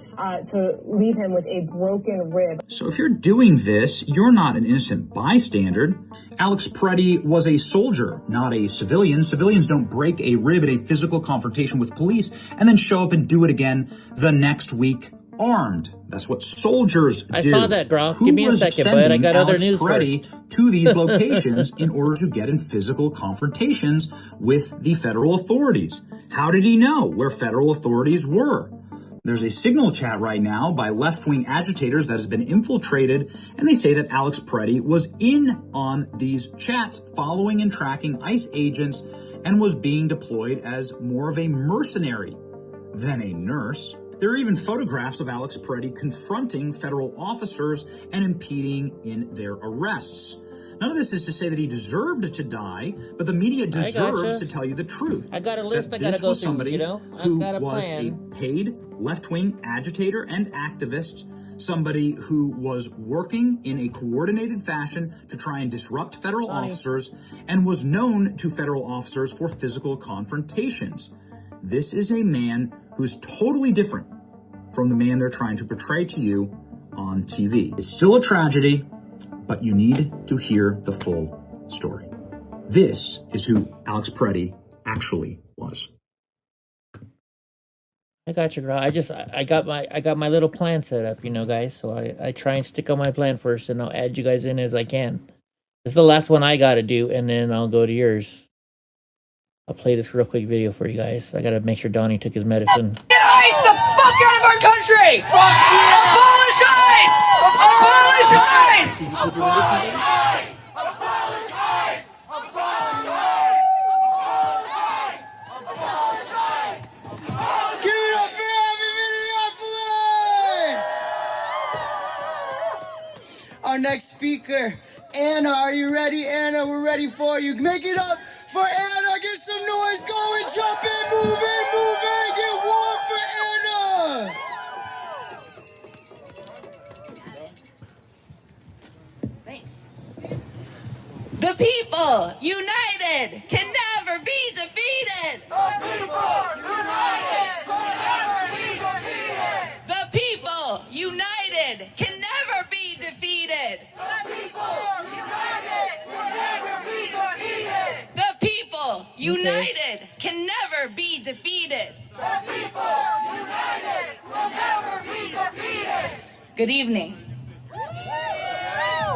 to leave him with a broken rib. So if you're doing this, you're not an innocent bystander. Alex Peretti was a soldier, not a civilian. Civilians don't break a rib at a physical confrontation with police and then show up and do it again the next week armed. That's what soldiers do. I saw that, Gronk. Give me a second, bud. I got other news Peretti first. To these locations in order to get in physical confrontations with the federal authorities. How did he know where federal authorities were? There's a signal chat right now by left-wing agitators that has been infiltrated, and they say that Alex Peretti was in on these chats, following and tracking ICE agents, and was being deployed as more of a mercenary than a nurse. There are even photographs of Alex Peretti confronting federal officers and impeding in their arrests. None of this is to say that he deserved to die, but the media deserves to tell you the truth. I got a list I gotta go through, you know? I've got a plan. Who was a paid left-wing agitator and activist, somebody who was working in a coordinated fashion to try and disrupt federal officers, and was known to federal officers for physical confrontations. This is a man who's totally different from the man they're trying to portray to you on TV. It's still a tragedy, but you need to hear the full story. This is who Alex Peretti actually was. I got you, girl. I got my little plan set up, you know, guys. So I try and stick on my plan first, and I'll add you guys in as I can. This is the last one I got to do, and then I'll go to yours. I'll play this real quick video for you guys. I gotta make sure Donnie took his medicine. Get ICE the fuck out of our country! Abolish ICE! Abolish ICE! Abolish ICE! Abolish ICE! Abolish ICE! Abolish ICE! Abolish ICE! Give it up for Happy Minneapolis! our next speaker, Anna. Are you ready, Anna? We're ready for you. Make it up for Anna. Get some noise going. Jump in, move in, move in. Get warm for Anna. The people united can never be defeated. The people united can never be defeated. The people united can never be defeated. The people united can never be defeated. The people united can never be defeated. The people united can never be defeated. Good evening.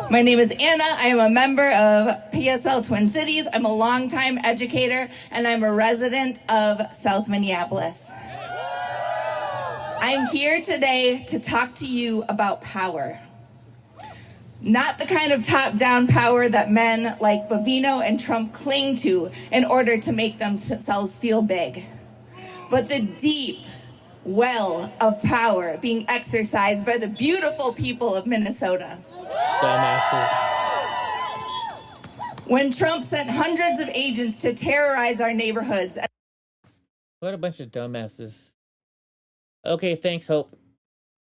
My name is Anna. I am a member of PSL Twin Cities. I'm a longtime educator, and I'm a resident of South Minneapolis. I'm here today to talk to you about power. Not the kind of top-down power that men like Bovino and Trump cling to in order to make themselves feel big, but the deep well of power being exercised by the beautiful people of Minnesota. When Trump sent hundreds of agents to terrorize our neighborhoods. What a bunch of dumbasses. Okay, thanks, Hope.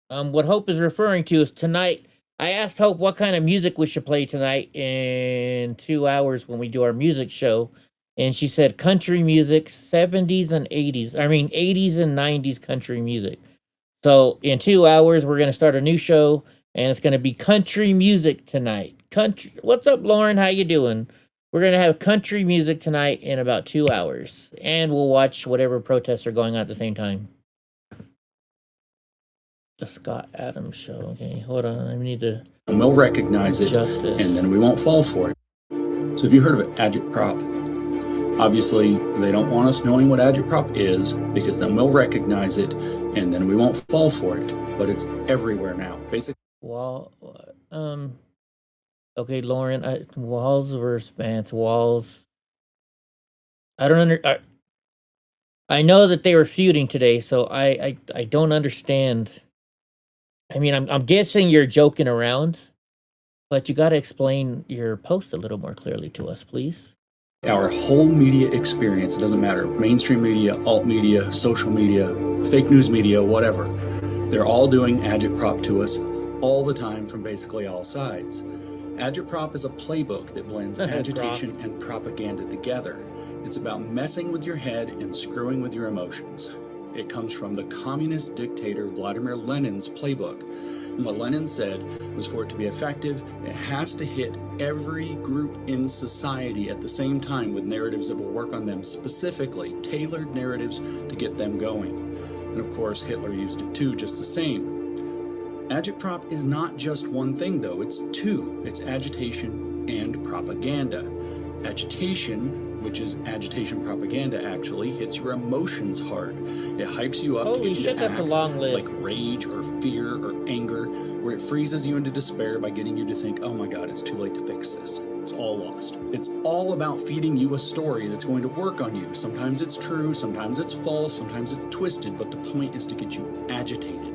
What Hope is referring to is tonight. I asked Hope what kind of music we should play tonight in 2 hours when we do our music show. And she said country music, 70s and 80s. I mean, 80s and 90s country music. So in 2 hours, we're going to start a new show. And it's going to be country music tonight. Country. What's up, Lauren? How you doing? We're going to have country music tonight in about 2 hours. And we'll watch whatever protests are going on at the same time. The Scott Adams Show. Okay, hold on. I need to... And we'll recognize it, and then we won't fall for it. So have you heard of agitprop? Obviously, they don't want us knowing what agitprop is, because then we'll recognize it, and then we won't fall for it. But it's everywhere now. Basically. Okay, Lauren, Walls versus Vance. Walls. I know that they were feuding today, so I don't understand. I mean, I'm guessing you're joking around, but you got to explain your post a little more clearly to us, please. Our whole media experience, it doesn't matter, mainstream media, alt media, social media, fake news media, whatever, they're all doing agitprop to us all the time from basically all sides. Agitprop is a playbook that blends agitation and propaganda together. It's about messing with your head and screwing with your emotions. It comes from the communist dictator Vladimir Lenin's playbook. And what Lenin said was, for it to be effective, it has to hit every group in society at the same time with narratives that will work on them specifically, tailored narratives to get them going. And of course, Hitler used it too, just the same. Agitprop is not just one thing, though. It's two. It's agitation and propaganda. Agitation, which is agitation propaganda, actually hits your emotions hard. It hypes you up Holy to shit, that's a long list. Like rage or fear or anger, where it freezes you into despair by getting you to think, oh my god, it's too late to fix this. It's all lost. It's all about feeding you a story that's going to work on you. Sometimes it's true, sometimes it's false, sometimes it's twisted, but the point is to get you agitated.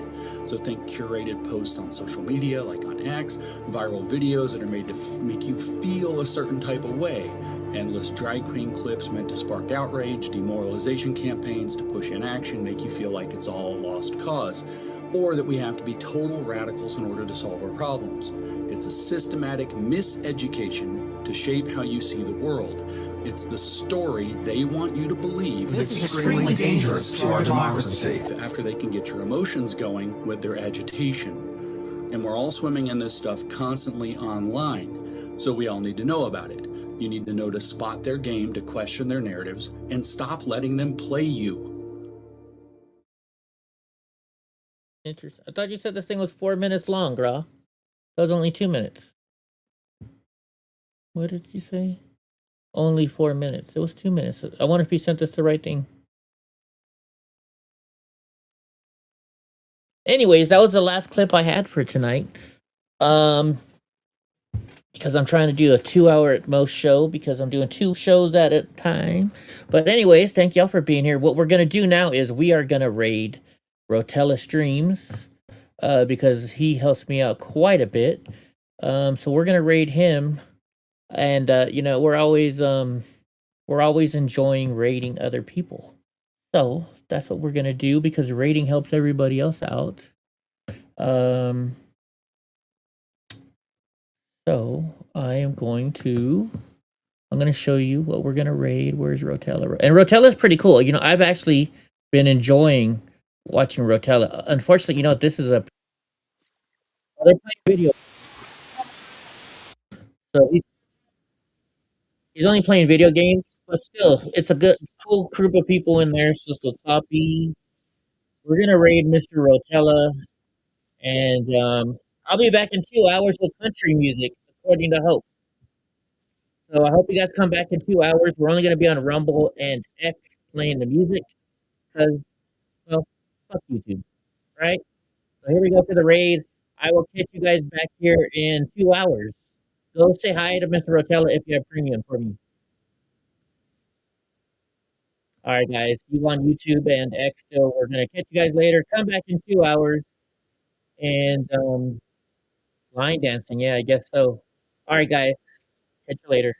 So think curated posts on social media, like on X, viral videos that are made to make you feel a certain type of way, endless drag queen clips meant to spark outrage, demoralization campaigns to push inaction, make you feel like it's all a lost cause, or that we have to be total radicals in order to solve our problems. It's a systematic miseducation to shape how you see the world. It's the story they want you to believe. This is extremely dangerous to our democracy. After they can get your emotions going with their agitation. And we're all swimming in this stuff constantly online, so we all need to know about it. You need to know to spot their game, to question their narratives, and stop letting them play you. Interesting. I thought you said this thing was 4 minutes long, Gra. That was only 2 minutes. What did you say? Only 4 minutes. It was 2 minutes. I wonder if you sent us the right thing. Anyways, that was the last clip I had for tonight. Because I'm trying to do a 2 hour at most show, because I'm doing 2 shows at a time. But anyways, thank y'all for being here. What we're going to do now is we are going to raid Rotella Streams, because he helps me out quite a bit. So we're gonna raid him, and you know, we're always enjoying raiding other people. So that's what we're gonna do because raiding helps everybody else out. So I'm gonna show you what we're gonna raid. Where's Rotella? And Rotella's pretty cool. You know, I've actually been enjoying watching Rotella. Unfortunately, you know, this is a they're playing video. So he's only playing video games, but still, it's a good, cool group of people in there. So copy. We're gonna raid Mr. Rotella, and I'll be back in 2 hours with country music, according to Hope. So I hope you guys come back in 2 hours. We're only gonna be on Rumble and X playing the music, because well, fuck YouTube, right? So here we go for the raid. I will catch you guys back here in 2 hours. Go say hi to Mr. Rotella if you have premium for me. All right, guys. You on YouTube and X still. We're gonna catch you guys later. Come back in 2 hours and line dancing. Yeah, I guess so. All right, guys. Catch you later.